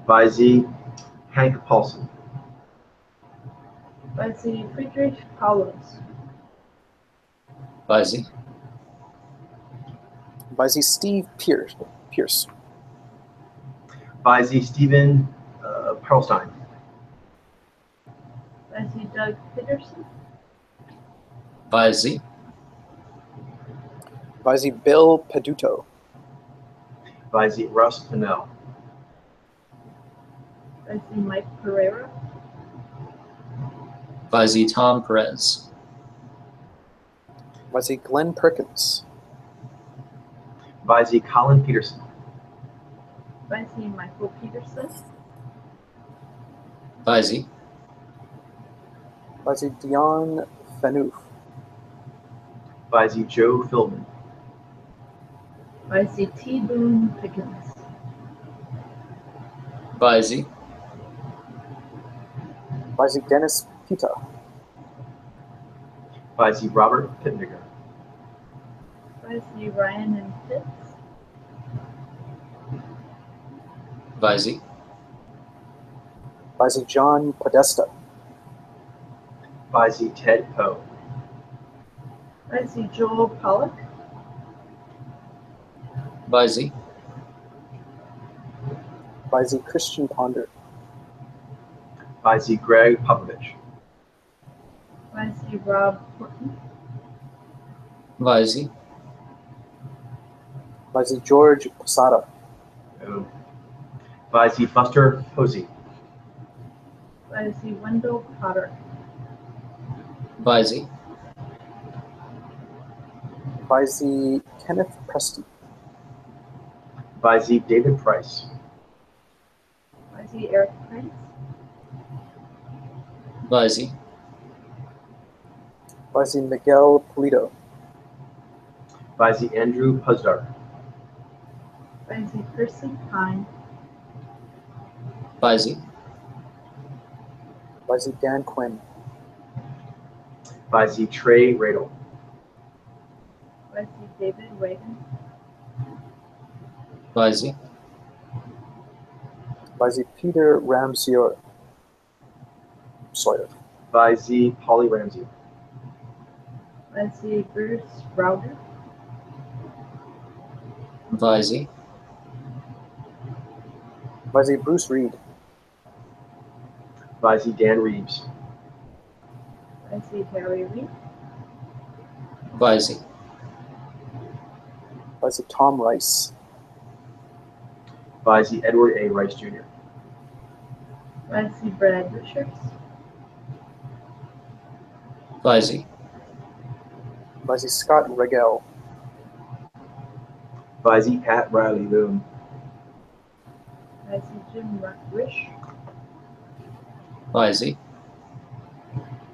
Vizi Hank Paulson. Vizi Friedrich Paulos. Vizi. Vizi Steve Pierce. Vizi Stephen Perlstein. Vizi Doug Peterson. Vizi. Vizi Bill Peduto. Vizi Russ Fennell. Vizi Mike Pereira. Vizi Tom Perez. Vizi Glenn Perkins. Vizi Colin Peterson. Vizi Michael Peterson. Vizi. Vizi Dion Fanouf. Vizi Joe Philbin. Vizi T. Boone Pickens. Vizi. Vizi Dennis Pita. Vizi Robert Pitniger. Vizi Ryan and Fitz. Vizi. Vizi John Podesta. Vizi Ted Poe. Vizi Joel Pollock. Vizi. Vizi Christian Ponder. Vizi Greg Popovich. Vizi Rob Horton. Vizi. Vizi George Posada. Vizi Buster Posey. Vizi Wendell Potter. Vizi. Vizi Kenneth Preston. Vizi David Price. Vizi Eric Prince. Vizi. Vizi Miguel Polito. Vizi Andrew Puzdar. Vizi Percy Pine. Vizi. Vizi Dan Quinn. Vizi Trey Radel. Vizi David Wagon. Vizi. Vizi Peter Ramsey Sawyer. Vizi Polly Ramsey. Vizi Bruce Browder. Vizi. Vizi Bruce Reed. Vizi Dan Reeves. Vizi Harry Reed. Vizi. Vizi Tom Rice. Vizi Edward A. Rice Jr. Vizi Brad Richards. Vizi. Vizi Scott Regel. Vizi Pat Riley Boone. Vizi Jim Rish. Vizi.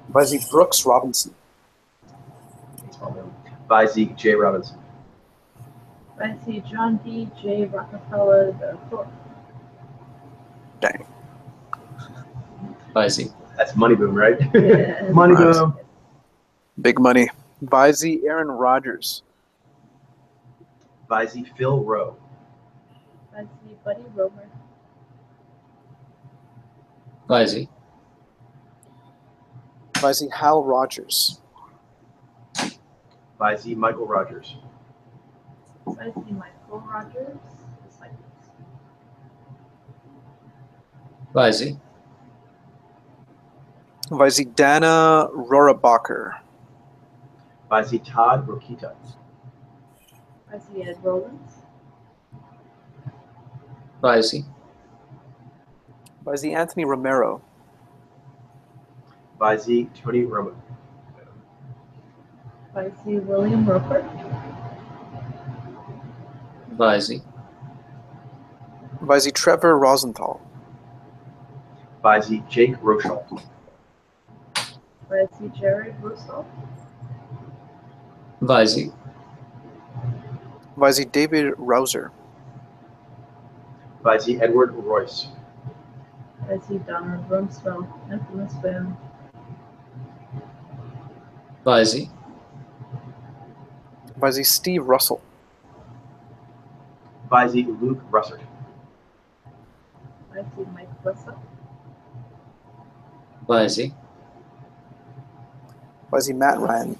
Vizi Brooks Robinson. Vizi J. Robinson. Vizi John D. J. Rockefeller IV. Dang. Vizi. That's Money Boom, right? Yeah. Money Right. Boom. Big money. Vizi Aaron Rodgers. Vizi Phil Rowe. Vizi Buddy Romer. Vizi. Vizi Hal Rogers. Vizi Michael Rogers. Vizi Michael Rogers. Disciples. Vizi. Vizi Dana Rorabacher. Vizi Todd Rokita. Vizi Ed Rollins. Vizi. Vizi Anthony Romero. Vizi Tony Roman. Vizi William Roper. Vizi. Vizi Trevor Rosenthal. Vizi Jake Rochelle. Vizi Jared Russell. Vaisi. Vaisi David Rouser. Vaisi Edward Royce. Vaisi Donald Rumsfeld, infamous Boone. Vaisi. Vaisi Steve Russell. Vaisi Luke Russert. Vaisi Mike Wessel. Vaisi. Vaisi Matt Ryan.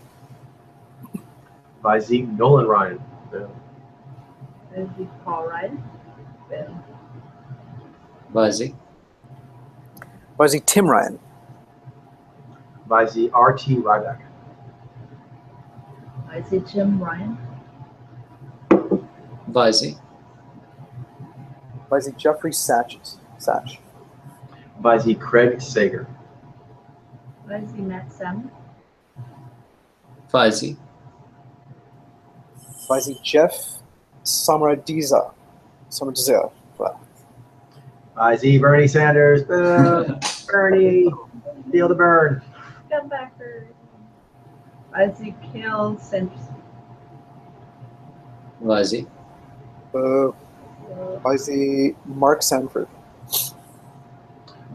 Vaisi Nolan Ryan. Vaisi Paul Ryan. Boone. Vaisi. Vaisi Tim Ryan. Vaisi R.T. Ryback. Vaisi Jim Ryan. Vaisi. Vaisi Jeffrey Satch. Vaisi Craig Sager. Vaisi Matt Salmon. Vaisi. Vaisi Jeff Samaradiza. Vaisi Bernie Sanders. Boom. Bernie. Feel the burn. Come back, Bird. Vaisi Kale Sanderson. Vaisi. Vaisi Mark Sanford.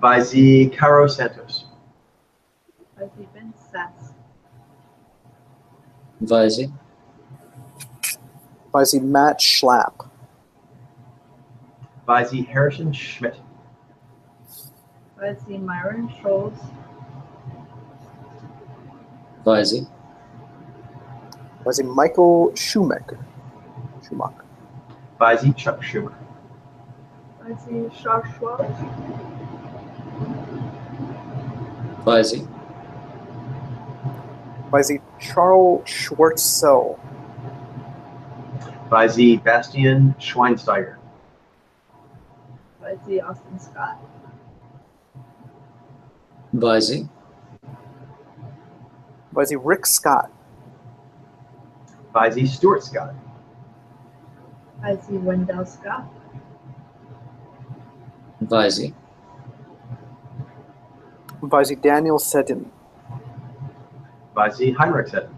Vaisi Caro Santos. Vaisi Ben Sass. Vaisi. Vaisi Matt Schlapp. Vaisi Harrison Schmidt. Vaisi Myron Scholes. Vaisi. Vaisi Michael Schumacher. Vaisi Chuck Schumer. Vaisi Charles Schwab. Vaisi. Vaisi Charles Schwartzel. Vaisi Bastian Schweinsteiger. Vaisi Austin Scott. Vaisi. Vaisi Rick Scott. Vaisi Stuart Scott. Vaisi Wendell Scott. Vaisi. Vaisi Daniel Seddon. Vaisi Heinrich Seddon.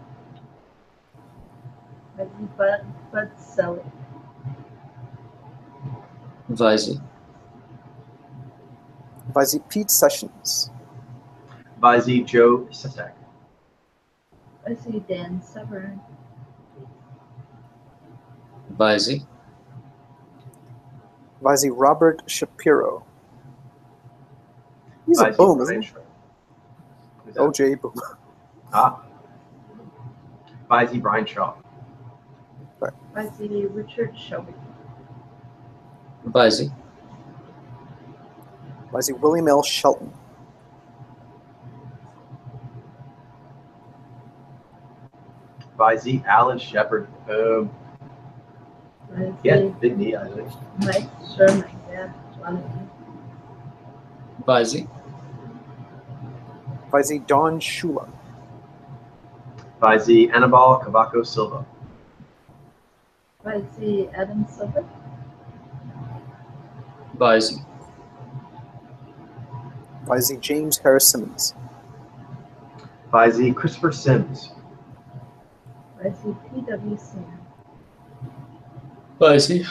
Vaisi Bud Selly. Vaisi. Vaisi Pete Sessions. Vaisi Joe Sestak. Vaisi Dan Severn. Vaisi. Vaisi Robert Shapiro. He's a Vaisi boom, Brian isn't he? Schreiber. Who's that? OJ Boom. Ah. Vaisi Brian Shaw. Vaisi Richard Shelby. Vaisi. Vaisi William L. Shelton. Vaisi Alan Shepard. Vaisi Yeah, big knee, I think. Mike Sherman. Yeah, Jonathan. Vaisi. Vaisi Don Shula. Vaisi Anibal Cavaco Silva. Vaisi Adam Silver. Vaisi. Vaisi James Harris Simmons. Vaisi Christopher Sims. Vaisi P.W. Singer. Vaisi.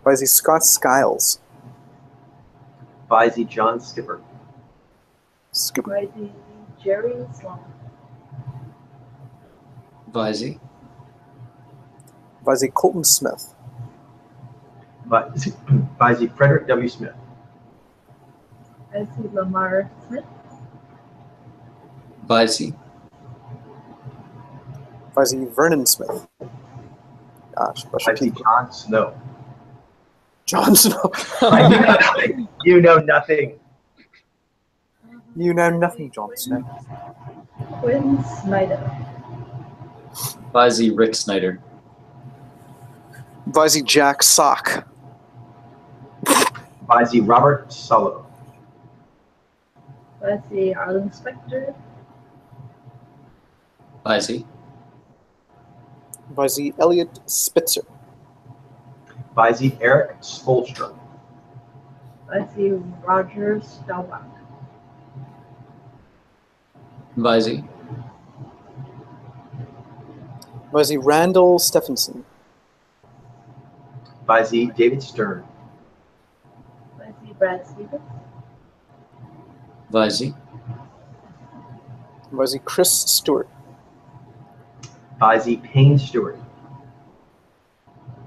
Vaisi Scott Skiles. Vaisi John Skipper. Scoop. Vaisi Jerry Sloan. Vaisi. Vaisi Colton Smith. Vaisi Frederick W. Smith. Vaisi Lamar Smith. Vaisi. Vaisi Vernon Smith. Gosh, Vaisi John Snow. John Snow. You know nothing. You know nothing, John Snow. Quinn Snyder. Vaisi Rick Snyder. Vaisi Jack Sock. Vaisi Robert Solo. Vaisi Arlen Spector. Vaisi. Vaisi Elliot Spitzer. Vaisi Eric Spolstra. Vaisi Roger Staubach. Vaisi. Vice Randall Stephenson. Vice David Stern. Vice Brad Stevens. Vice Vice Chris Stewart. Vice Payne Stewart.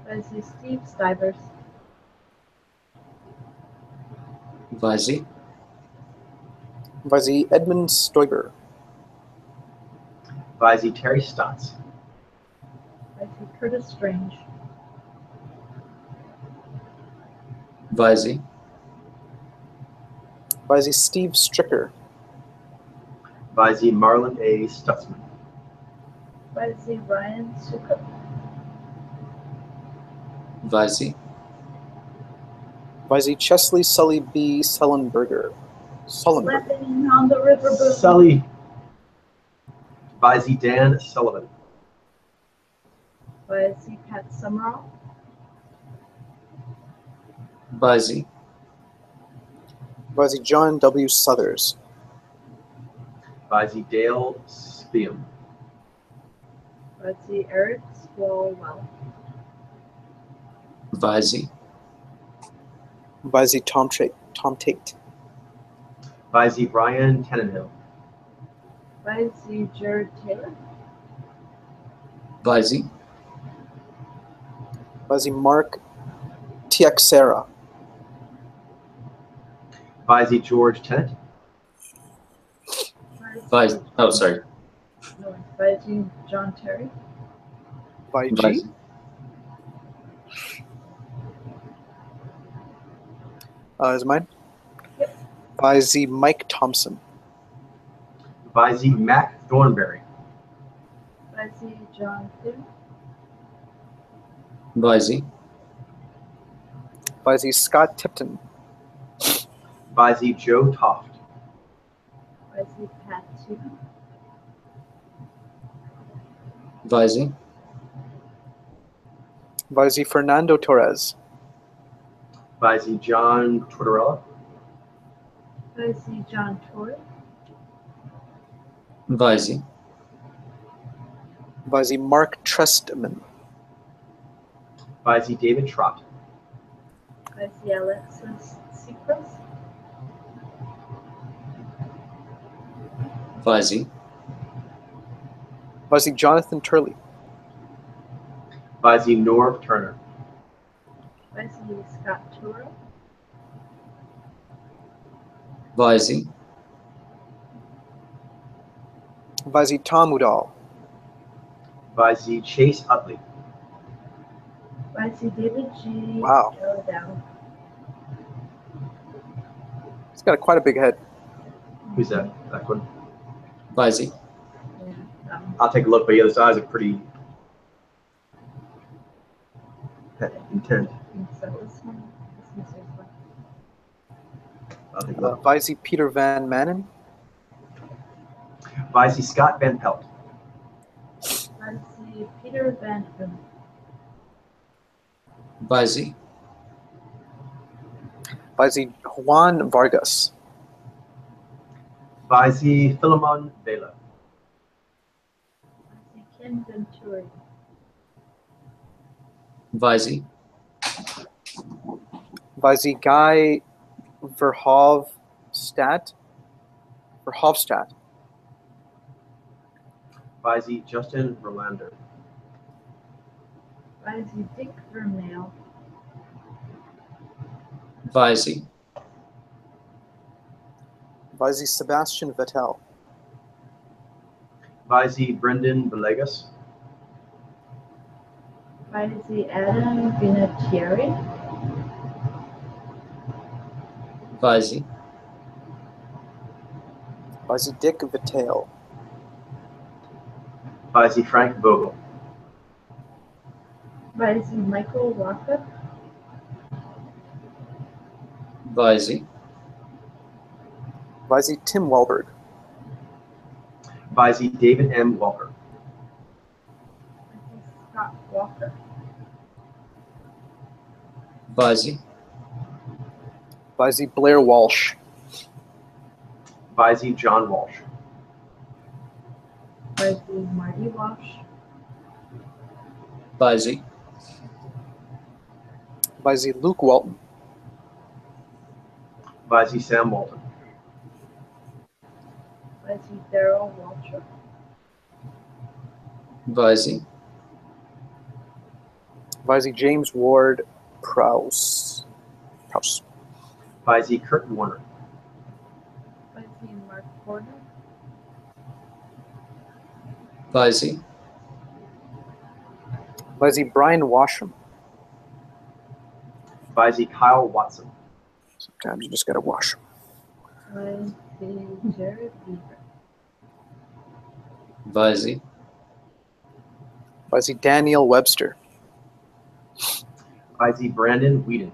Vice Steve Stivers. Vice Vice Edmund Stoiber. Vice Terry Stotts. Vice Curtis Strange. Vice Vice Steve Stricker. Vice Marlon A. Stutzman. Vice Ryan Sukup. Vice Vice Chesley Sully B. Sullenberger. Slapping on the river boom. Sully. Vice Dan Sullivan. Vice Pat Summerall. Vice Vice John W. Suthers. Vice Dale Spium. Vice Eric Swalwell. Vice Vice Tom Tate. Vice Brian Tannenhill. Vice Jared Taylor. Vice Vice Mark Tiaxera. Vice George Tennant. Vice. Oh, sorry. No, Vice John Terry. Vice Vice G. Is mine? Yep. Vice Mike Thompson. Vice Mac Thornberry. Vice John Finn. Vice Vice Scott Tipton. Vice Joe Toft. Vice Pat Tooten. Vice Vice Fernando Torres. Vice John Tortorella. Vice John Torres. Vice Vice Mark Trestman. Vice David Trott. Vice Alexis Seacrest. Vice Vice Jonathan Turley. Vice Norv Turner. Vice Scott Turo. Vice Vice Tom Udall. Vice Chase Utley. Vice David G. Wow. Dow. He's got quite a big head. Who's that? That one? Vice Yeah, I'll take a look, but yeah, the size are pretty intent. so this one is one. I'll take a look. Vice Peter Van Manen. Vice Scott Van Pelt. Vice Peter Van Hoon. Vice Vice Juan Vargas. Vice Philemon Vela. Vice Ken Venturi. Vice Vice Guy Verhofstadt. Vice Justin Verlander. Vice Dick Vermeil. Vice Vice Sebastian Vettel. Vice Brendan Villegas. Vice Adam Vinatieri. Vice Vice Dick Vitale. Vice Frank Vogel. Vice Michael Walker. Vice Vice Tim Wahlberg. Vice David M. Walker. Vice Scott Walker. Vice Vice Blair Walsh. Vice John Walsh. Vice Marty Walsh. Visey. Visey Luke Walton. Visey Sam Walton. Visey Daryl Waltrip. Visey. Visey James Ward Prowse. Visey Kurt Warner. Visey Mark Porter. Visey. Visey Brian Washam. Visey Kyle Watson. Sometimes you just gotta wash them. Visey Jared Beaver. Visey. Visey Daniel Webster. Visey Brandon Whedon.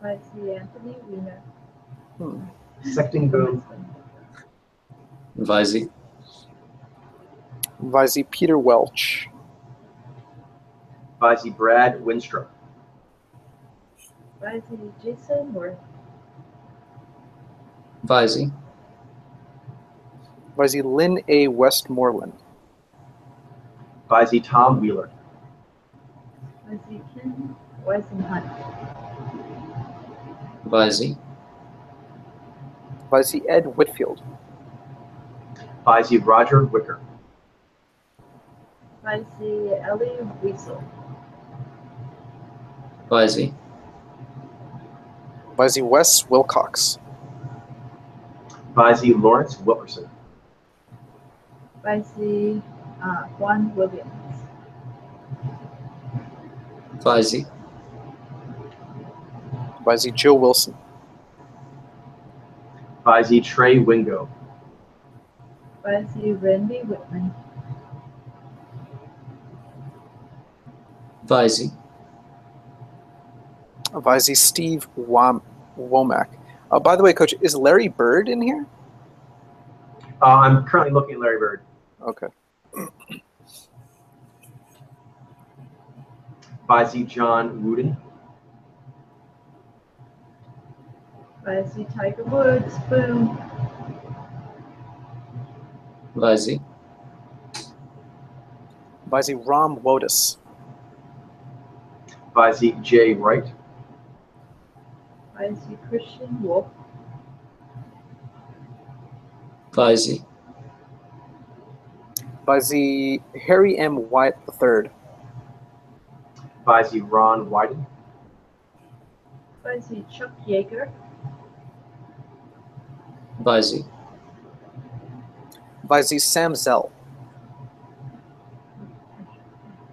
Visey Anthony Wiener. Sexton Boom. Visey. Visey Peter Welch. Visey Brad Winstrup. Visey Jason Worth. Visey. Visey Lynn A. Westmoreland. Visey Tom Wheeler. Visey Ken Weisenhunt. Visey. Visey Ed Whitfield. Visey Roger Wicker. Visey Ellie Weasel. Visey. Visey Wes Wilcox. Visey Lawrence Wilkerson. Visey Juan Williams. Visey. Visey Joe Wilson. Visey Trey Wingo. Visey Randy Whitman. Visey. Visey Steve Womack. By the way, Coach, is Larry Bird in here? I'm currently looking at Larry Bird. Okay. Visey John Wooden. Visey Tiger Woods. Boom. Visey. Visey Rom Wotus. Visey J. Wright. Visey Christian Wolf. Visey. Visey Harry M. White III. Visey Ron Wyden. Visey Chuck Yeager. Visey. Visey Sam Zell.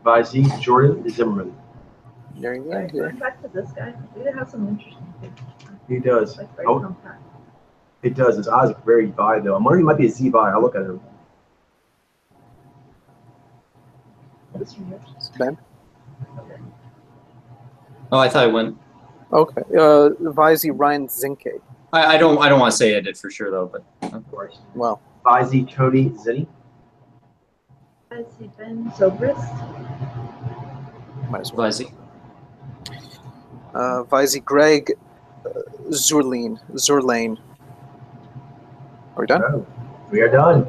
Visey Jordan Zimmerman. Nearing the end Alright, here. going back to this guy. We have some interesting things. He does. Like very Oh, compact. it does. His eyes are very Vi though. I'm wondering if he might be a Z Vi. I'll look at him. This one here. Ben? Okay. Oh, I thought it went. Okay. Visey Ryan Zinke. I don't want to say I did for sure though, but Of course. Well, Visey Cody Zinni. Visey Ben Zobrist. might as well. Visey. Visey Greg Zurlane. Are we done? Oh, we are done.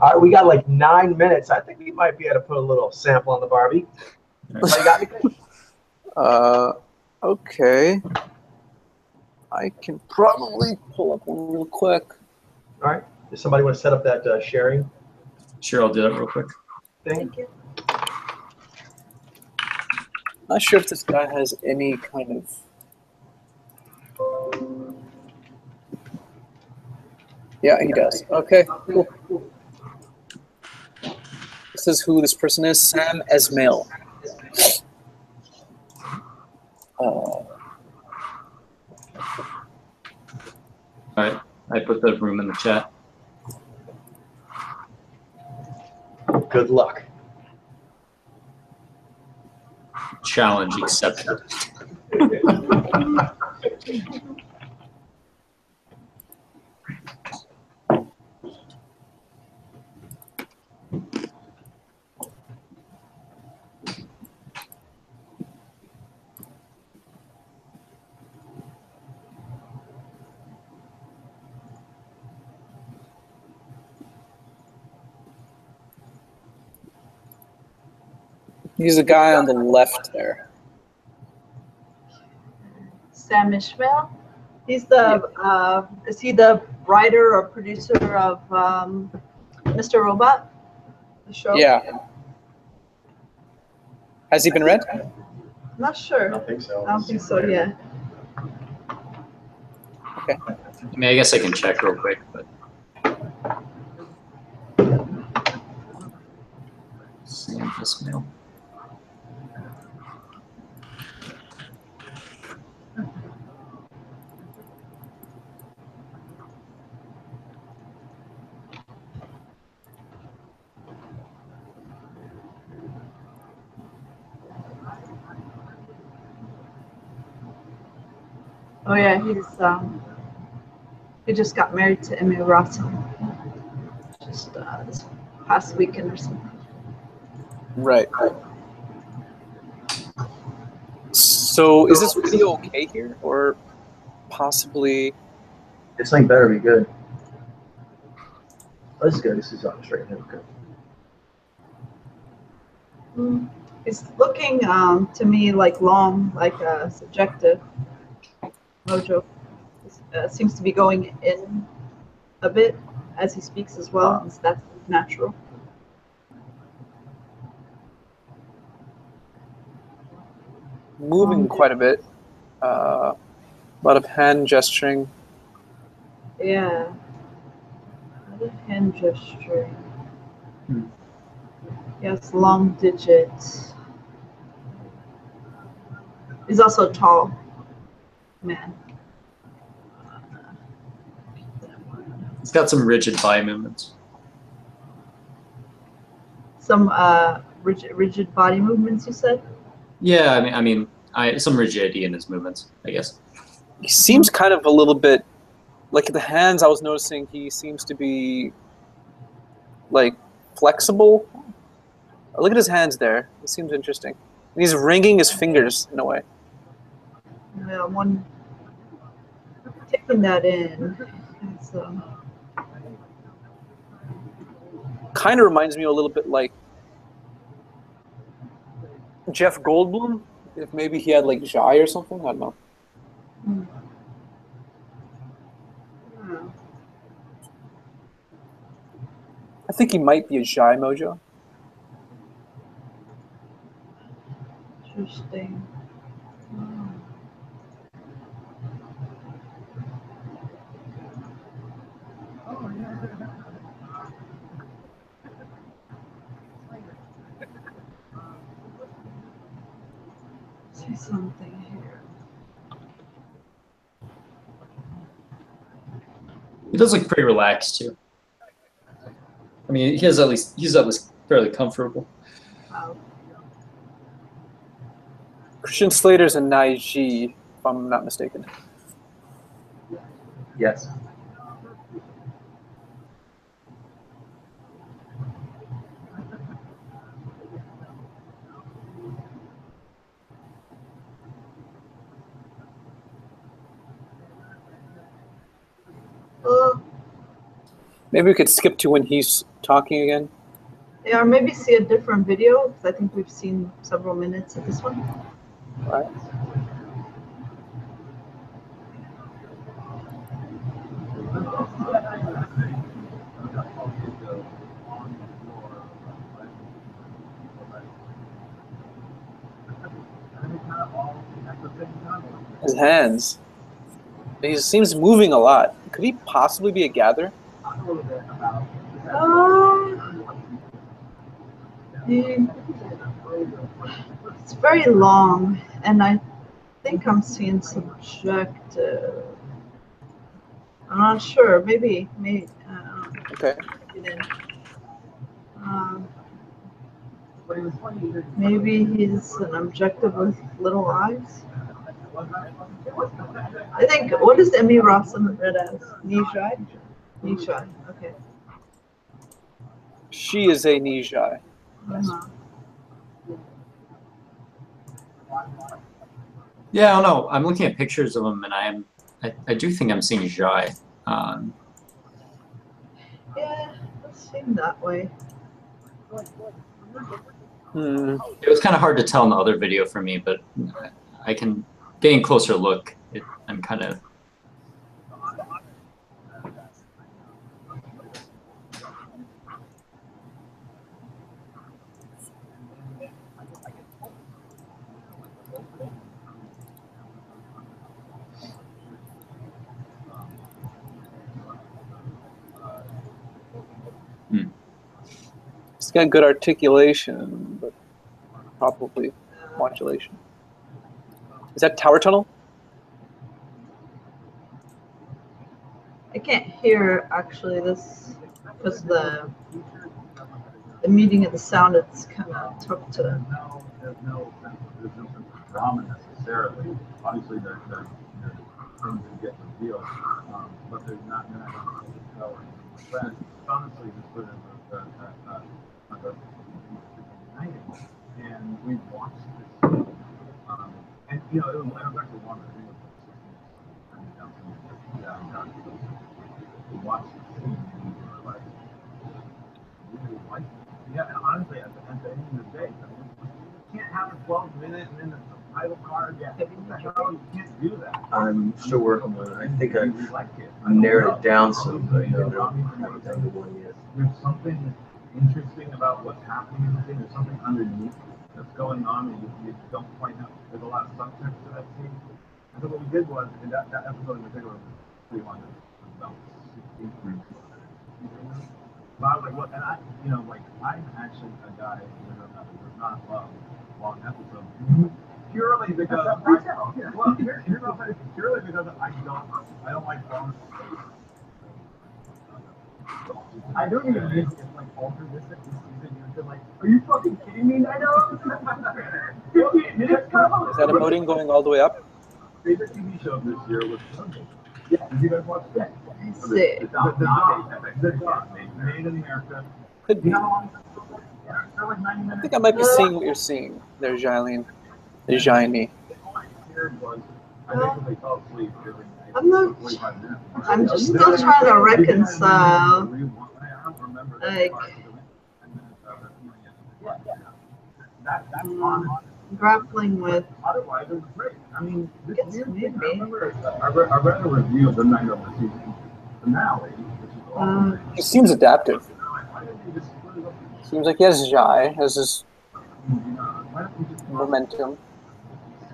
All right, we got like 9 minutes. I think we might be able to put a little sample on the Barbie. Anybody got anything? Okay. I can probably pull up one real quick. All right. Does somebody want to set up that sharing Sure, I'll do that real quick. thing? Thank you. Not sure if this guy has any kind of. Yeah, he does. Okay, cool. This is who this person is, Sam Esmail. All right, I put the room in the chat. Good luck. Challenge accepted. He's a guy on the left there. Sam Ishmael. He's the is he the writer or producer of Mr. Robot, the show? Yeah. Has he been read? I'm not sure. I don't think so. I don't think so. Yeah. Okay. I mean, I guess I can check real quick, but. Sam Ishmael. Oh yeah, he just got married to Emmy Rossum just this past weekend or something. Right. So is this video okay here, or possibly? This thing better be good. Oh, this is good. This is straight. Okay. It's looking to me like long, like subjective. Mojo seems to be going in a bit as he speaks as well. That's natural. Moving quite a bit. A lot of hand gesturing. Yeah. A lot of hand gesturing. Yes, long digits. He's also a tall man. It's got some rigid body movements. Some rigid body movements, you said? Yeah, I mean, some rigidity in his movements, I guess. He seems kind of a little bit like the hands. I was noticing he seems to be like flexible. Look at his hands there. It seems interesting. And he's wringing his fingers in a way. Yeah, one taking that in. Kind of reminds me a little bit like Jeff Goldblum, if maybe he had like Jai or something. I don't know. I think he might be a Jai Mojo. Interesting. See something here. He does look pretty relaxed too. I mean, he's at least fairly comfortable. Christian Slater's a Naiji, if I'm not mistaken. Yes. Maybe we could skip to when he's talking again. Yeah, or maybe see a different video, because I think we've seen several minutes of this one. All right. His hands. He seems moving a lot. Could he possibly be a gatherer? It's very long, and I think I'm seeing subjective. I'm not sure. Maybe. Okay. Maybe he's an objective with little eyes. I think, what is Emmy Rossum read as? Nijai? Nijai, okay. She is a Nijai. Yeah, I don't know. I'm looking at pictures of him, and I do think I'm seeing Jai. Yeah, it does seem that way. It was kind of hard to tell in the other video for me, but I can getting closer look. I'm kind of. It's got good articulation, but probably modulation. Is that tower tunnel? I can't hear actually this because the meeting of the sound. It's kind of tough to. There's no drama necessarily. Obviously, there's things that get revealed, but there's not going to be a power. But honestly, just put it as a and we watched this, and you know, it was actually one of the things. We watched the scene and we were like, really like, yeah. And honestly, at the end of the day, you can't have a 12-minute and then the title card. Yeah, you can't do that. I'm still working on it. I think I narrowed it down some, but I haven't done the one yet. There's something interesting about what's happening in the thing. There's something underneath that's going on that you don't quite know. There's a lot of subtext to that scene. And so what we did was, in that episode in particular was pretty long, about 16 minutes. But I was like, what? And I, you know, like, I'm actually a guy who does not love long episodes. Purely because purely because I don't like long. I don't even think it's like altered this season. You're like, are you fucking kidding me? I know. 15 minutes. Is that emoting going all the way up? Favorite TV show this year was Sunday. Yeah, did you guys watch that? The doc, Made in America. Could be. Like 90 minutes. I think I might be seeing what you're seeing there, Jailene. There's Jaime. I'm just still trying to reconcile, like, grappling with. Otherwise, it was great. I mean, It's maybe. I read a review of the night of the season finale, which is awesome. He seems adaptive. Seems like he has Jai, has his momentum.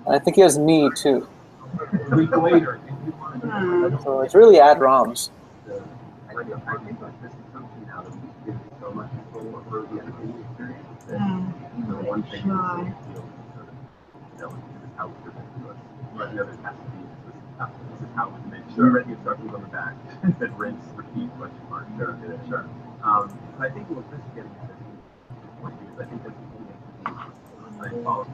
And I think he has me too. A week later, So it's really ad roms. We read the instructions on the back that rinse, repeat, question mark. Sure. I think it was this getting at this point because I think that's policy.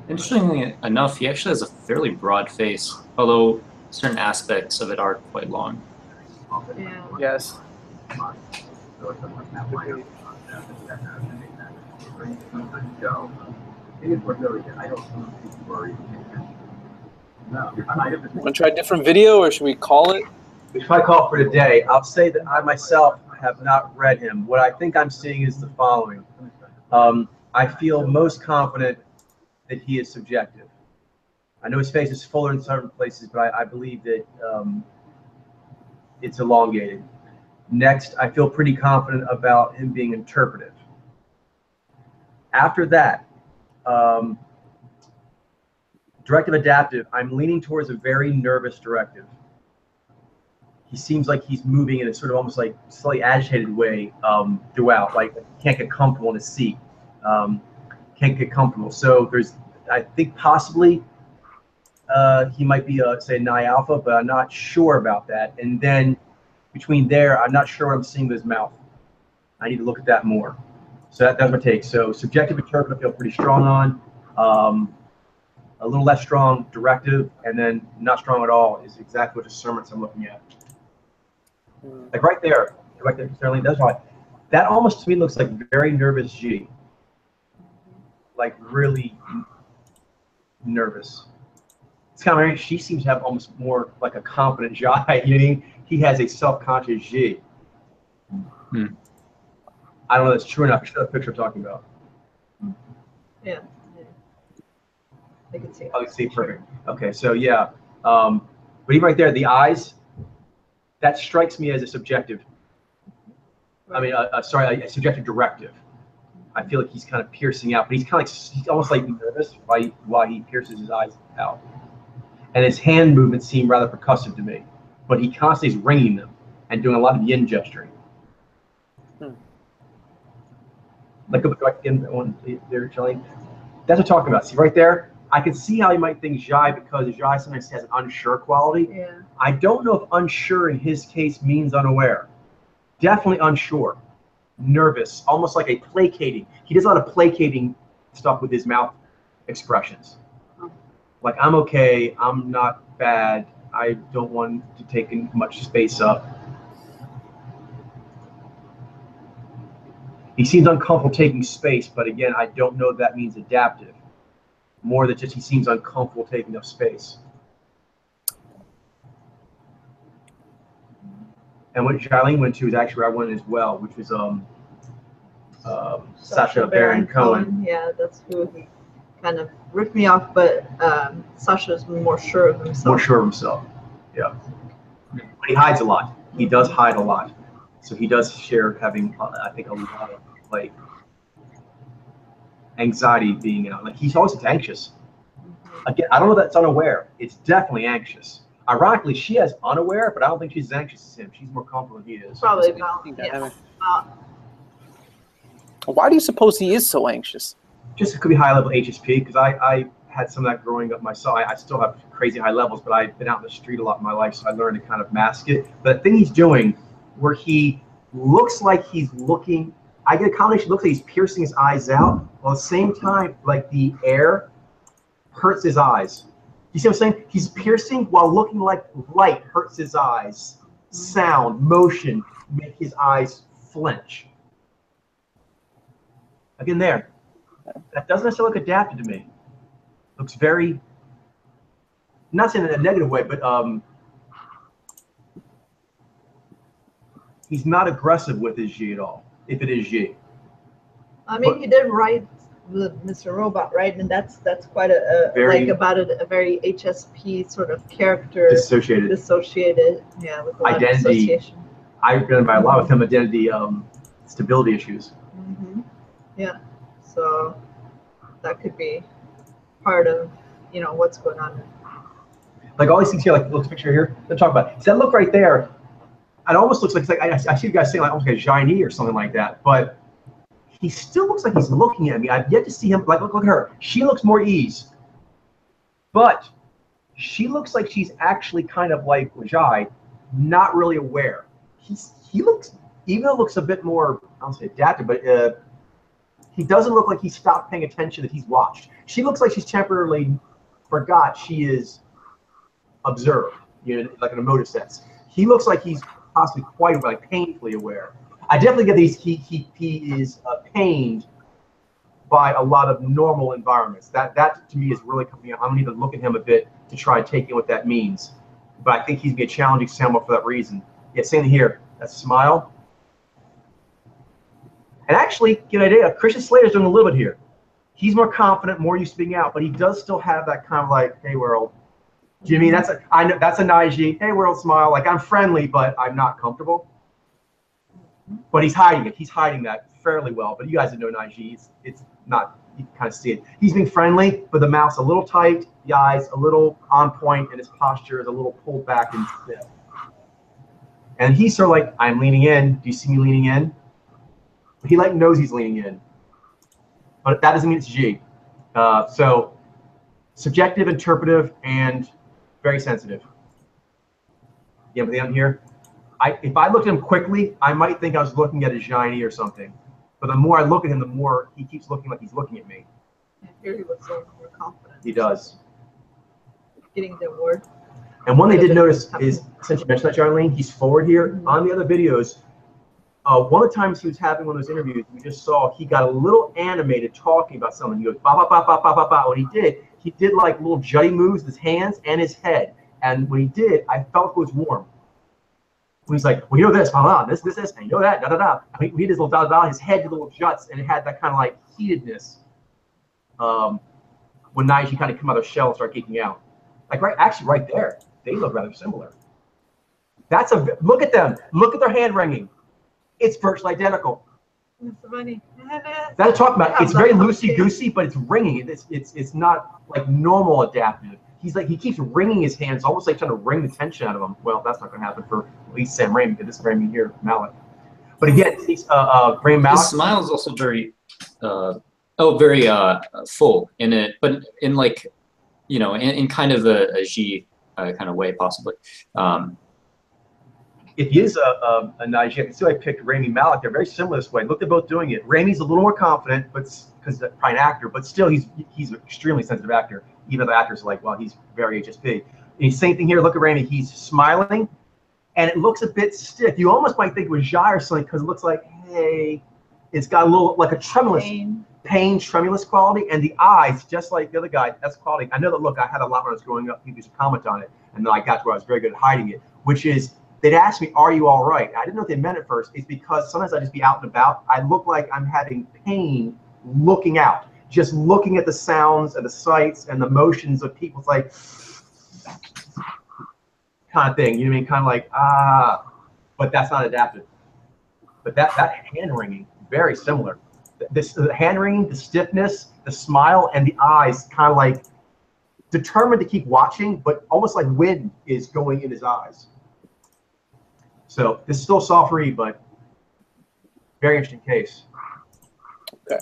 Interestingly enough, he actually has a fairly broad face, although certain aspects of it are quite long. Yeah. Yes. Want to try a different video, or should we call it? If I call for today, I'll say that I myself have not read him. What I think I'm seeing is the following. I feel most confident that he is subjective. I know his face is fuller in certain places, but I believe that it's elongated. Next, I feel pretty confident about him being interpretive. After that, directive adaptive, I'm leaning towards a very nervous directive. He seems like he's moving in a sort of almost like slightly agitated way throughout, like can't get comfortable in his seat, can't get comfortable. So there's, I think possibly he might be say Ni Alpha, but I'm not sure about that. And then between there, I'm not sure what I'm seeing with his mouth. I need to look at that more. So that's my take. So subjective interpretive, I feel pretty strong on. A little less strong directive, and then not strong at all is exactly what discernments I'm looking at. Like right there, Sterling, that's why. That almost to me looks like very nervous G. Like really nervous. It's kind of weird. She seems to have almost more like a confident Jai. You know what I mean? He has a self-conscious G. I don't know if that's true enough. Show that picture I'm talking about. Yeah. I can see it. Oh, you see, perfect. Okay, so yeah, but even right there, the eyes, that strikes me as a subjective. I mean, sorry, a subjective directive. I feel like he's kind of piercing out, but he's kind of like, he's almost like nervous while he pierces his eyes out. And his hand movements seem rather percussive to me, but he constantly is wringing them and doing a lot of yin gesturing. Like in one there, Charlie. That's what I'm talking about. See right there? I can see how he might think Jai, because Jai sometimes has an unsure quality. Yeah. I don't know if unsure in his case means unaware. Definitely unsure. Nervous, almost like a placating. He does a lot of placating stuff with his mouth expressions. Like, I'm okay, I'm not bad, I don't want to take much space up. He seems uncomfortable taking space, but again, I don't know if that means adaptive. More than just he seems uncomfortable taking up space. And what Charlene went to is actually where I went as well, which was Sacha Baron Cohen. Yeah, that's who he kind of ripped me off, but Sasha's more sure of himself. More sure of himself, yeah. But he hides a lot. He does hide a lot. So he does share having, I think, a lot of like anxiety being out. Like, he's always anxious. Again, I don't know if that's unaware. It's definitely anxious. Ironically, she has unaware, but I don't think she's as anxious as him. She's more comfortable than he is. Probably about, yeah. Why do you suppose he is so anxious? Just it could be high level HSP, because I had some of that growing up myself. I still have crazy high levels, but I've been out in the street a lot in my life, so I learned to kind of mask it. But the thing he's doing, where he looks like he's looking, I get a combination, looks like he's piercing his eyes out, while at the same time, like the air hurts his eyes. You see what I'm saying? He's piercing while looking like light hurts his eyes. Sound, motion make his eyes flinch. Again, there. That doesn't necessarily look adapted to me. Looks very, not saying in a negative way, but he's not aggressive with his G at all, if it is G. I mean, he did write Mr. Robot, right? And that's quite a very, like about a very HSP sort of character. Dissociated, yeah, with a lot identity. Of association. I've been by a lot with him, identity stability issues. Yeah, so that could be part of, you know, what's going on. Like all these things here, like look, picture here. Let's talk about it. See that look right there. It almost looks like, it's like I see you guys saying like almost like a Shiny or something like that, but he still looks like he's looking at me. I've yet to see him, like, look at her. She looks more ease. But she looks like she's actually kind of like Jai, not really aware. He looks, even though it looks a bit more, I don't say adaptive, but he doesn't look like he stopped paying attention, that he's watched. She looks like she's temporarily forgot she is observed, you know, like in a emotive sense. He looks like he's possibly quite like painfully aware. I definitely get these. He is pained by a lot of normal environments. That to me is really coming out. I'm gonna need to look at him a bit to try and take in what that means. But I think he's be a challenging sample for that reason. Yeah, same here. That smile. And actually, get an idea. Christian Slater's doing a little bit here. He's more confident, more used to being out, but he does still have that kind of like, hey world. Do you mean I know that's a Naiji, hey world smile. Like, I'm friendly, but I'm not comfortable. But he's hiding it. He's hiding that fairly well. But you guys know Naiji. It's not, you can kind of see it. He's being friendly, but the mouth's a little tight, the eyes a little on point, and his posture is a little pulled back and stiff. And he's sort of like, I'm leaning in. Do you see me leaning in? He like knows he's leaning in. But that doesn't mean it's G. So subjective, interpretive, and very sensitive. Yeah, but I'm here. If I looked at him quickly, I might think I was looking at a Shiny or something. But the more I look at him, the more he keeps looking like he's looking at me. Yeah, here he looks a little more confident. He does. Getting the award. And one they did notice is, since you mentioned that, Charlene, he's forward here. On the other videos, one of the times he was having one of those interviews, we just saw he got a little animated talking about something. He goes, ba ba ba ba ba ba ba. When he did like little jutty moves with his hands and his head. And when he did, I felt it was warm. when he's like, well, you know this, this, and you know that, da da da. He did his little da da da. His head did little juts, and it had that kind of like heatedness. When Naiji kind of come out of their shell and start geeking out, like right there, they look rather similar. Look at them. Look at their hand wringing. It's virtually identical. It's funny. That's what I'm talking about. It's very loosey-goosey, but it's ringing. It's not like normal adaptive. He keeps wringing his hands, almost like trying to wring the tension out of them. Well, that's not going to happen for at least Sam Raimi, because this is Raimi here, Mallet. But again, Raimi Mallet. His smile is also very, very full in it, but in like, in kind of a G kind of way, possibly. If he is a Naiji, I can see I picked Raimi Malek. They're very similar this way. Look, they're both doing it. Raimi's a little more confident, but because he's probably an actor, but still he's an extremely sensitive actor. Even the actors are like, well, he's very HSP. And same thing here. Look at Raimi. He's smiling, and it looks a bit stiff. You almost might think it was Jai or something, because it looks like, hey, it's got a little like a tremulous pain tremulous quality, and the eyes, just like the other guy, that's quality. I know that look, I had a lot when I was growing up. People used to comment on it, and then I got to where I was very good at hiding it, which is, they'd ask me, are you all right? I didn't know what they meant at first. It's because sometimes I just be out and about. I look like I'm having pain looking out, just looking at the sounds and the sights and the motions of people. It's like, kind of thing, you know what I mean? Kind of like, but that's not adaptive. But that hand wringing, very similar. The hand wringing, the stiffness, the smile, and the eyes, kind of like determined to keep watching, but almost like wind is going in his eyes. So this is still soft read, but very interesting case. Okay.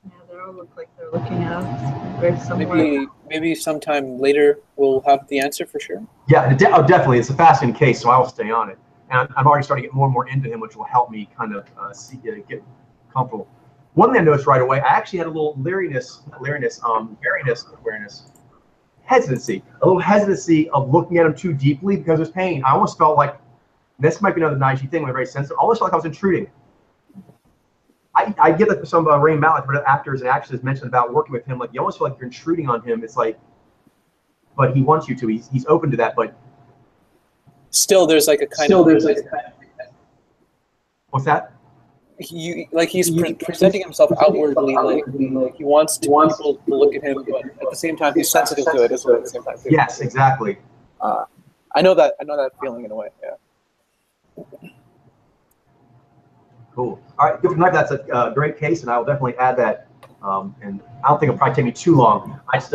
Yeah, they all look like they're looking at us. Very similar. Maybe sometime later we'll have the answer for sure. Yeah, definitely. It's a fascinating case, so I will stay on it. And I'm already starting to get more and more into him, which will help me kind of get comfortable. One thing I noticed right away, I actually had a little hesitancy of looking at him too deeply because of his pain. I almost felt like, this might be another Naiji thing, when I'm very sensitive. I almost felt like I was intruding. I get that some Raimi Malek, but actors and actresses mentioned about working with him, like you almost feel like you're intruding on him. It's like, but he wants you to. He's open to that, but still, there's like a kind of. What's that? He's presenting himself outwardly, like he wants people to look at him, but at the same time, he's sensitive to it as well. At the same time, too. Yes, exactly. I know that feeling in a way. Yeah. Cool. All right, good night. That's a great case, and I will definitely add that. And I don't think it'll probably take me too long. I just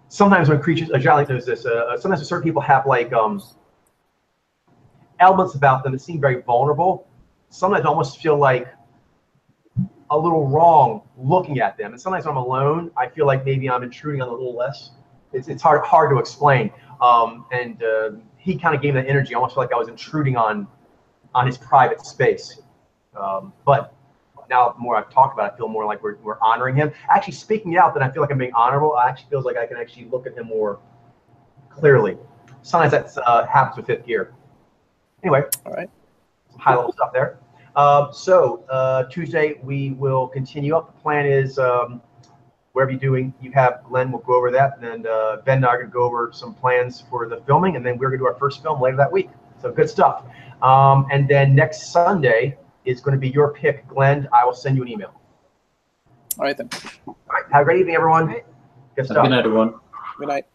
sometimes when creatures, Jolly knows this. Sometimes certain people have like elements about them that seem very vulnerable. Sometimes I almost feel like a little wrong looking at them, and sometimes when I'm alone, I feel like maybe I'm intruding on a little less. It's hard to explain. He kind of gave me that energy. I almost felt like I was intruding on his private space. But now the more I've talked about it, I feel more like we're honoring him. Actually, speaking out that I feel like I'm being honorable, I actually feels like I can actually look at him more clearly. Sometimes that happens with fifth gear. Anyway, all right, some high level stuff there. So Tuesday we will continue up. The plan is wherever you're doing, you have Glenn will go over that, and then Ben and I are going to go over some plans for the filming, and then we're going to do our first film later that week. So good stuff. And then next Sunday is going to be your pick, Glenn. I will send you an email. All right, then. All right. Have a great evening, everyone. Right. Good stuff. Good night, everyone. Good night.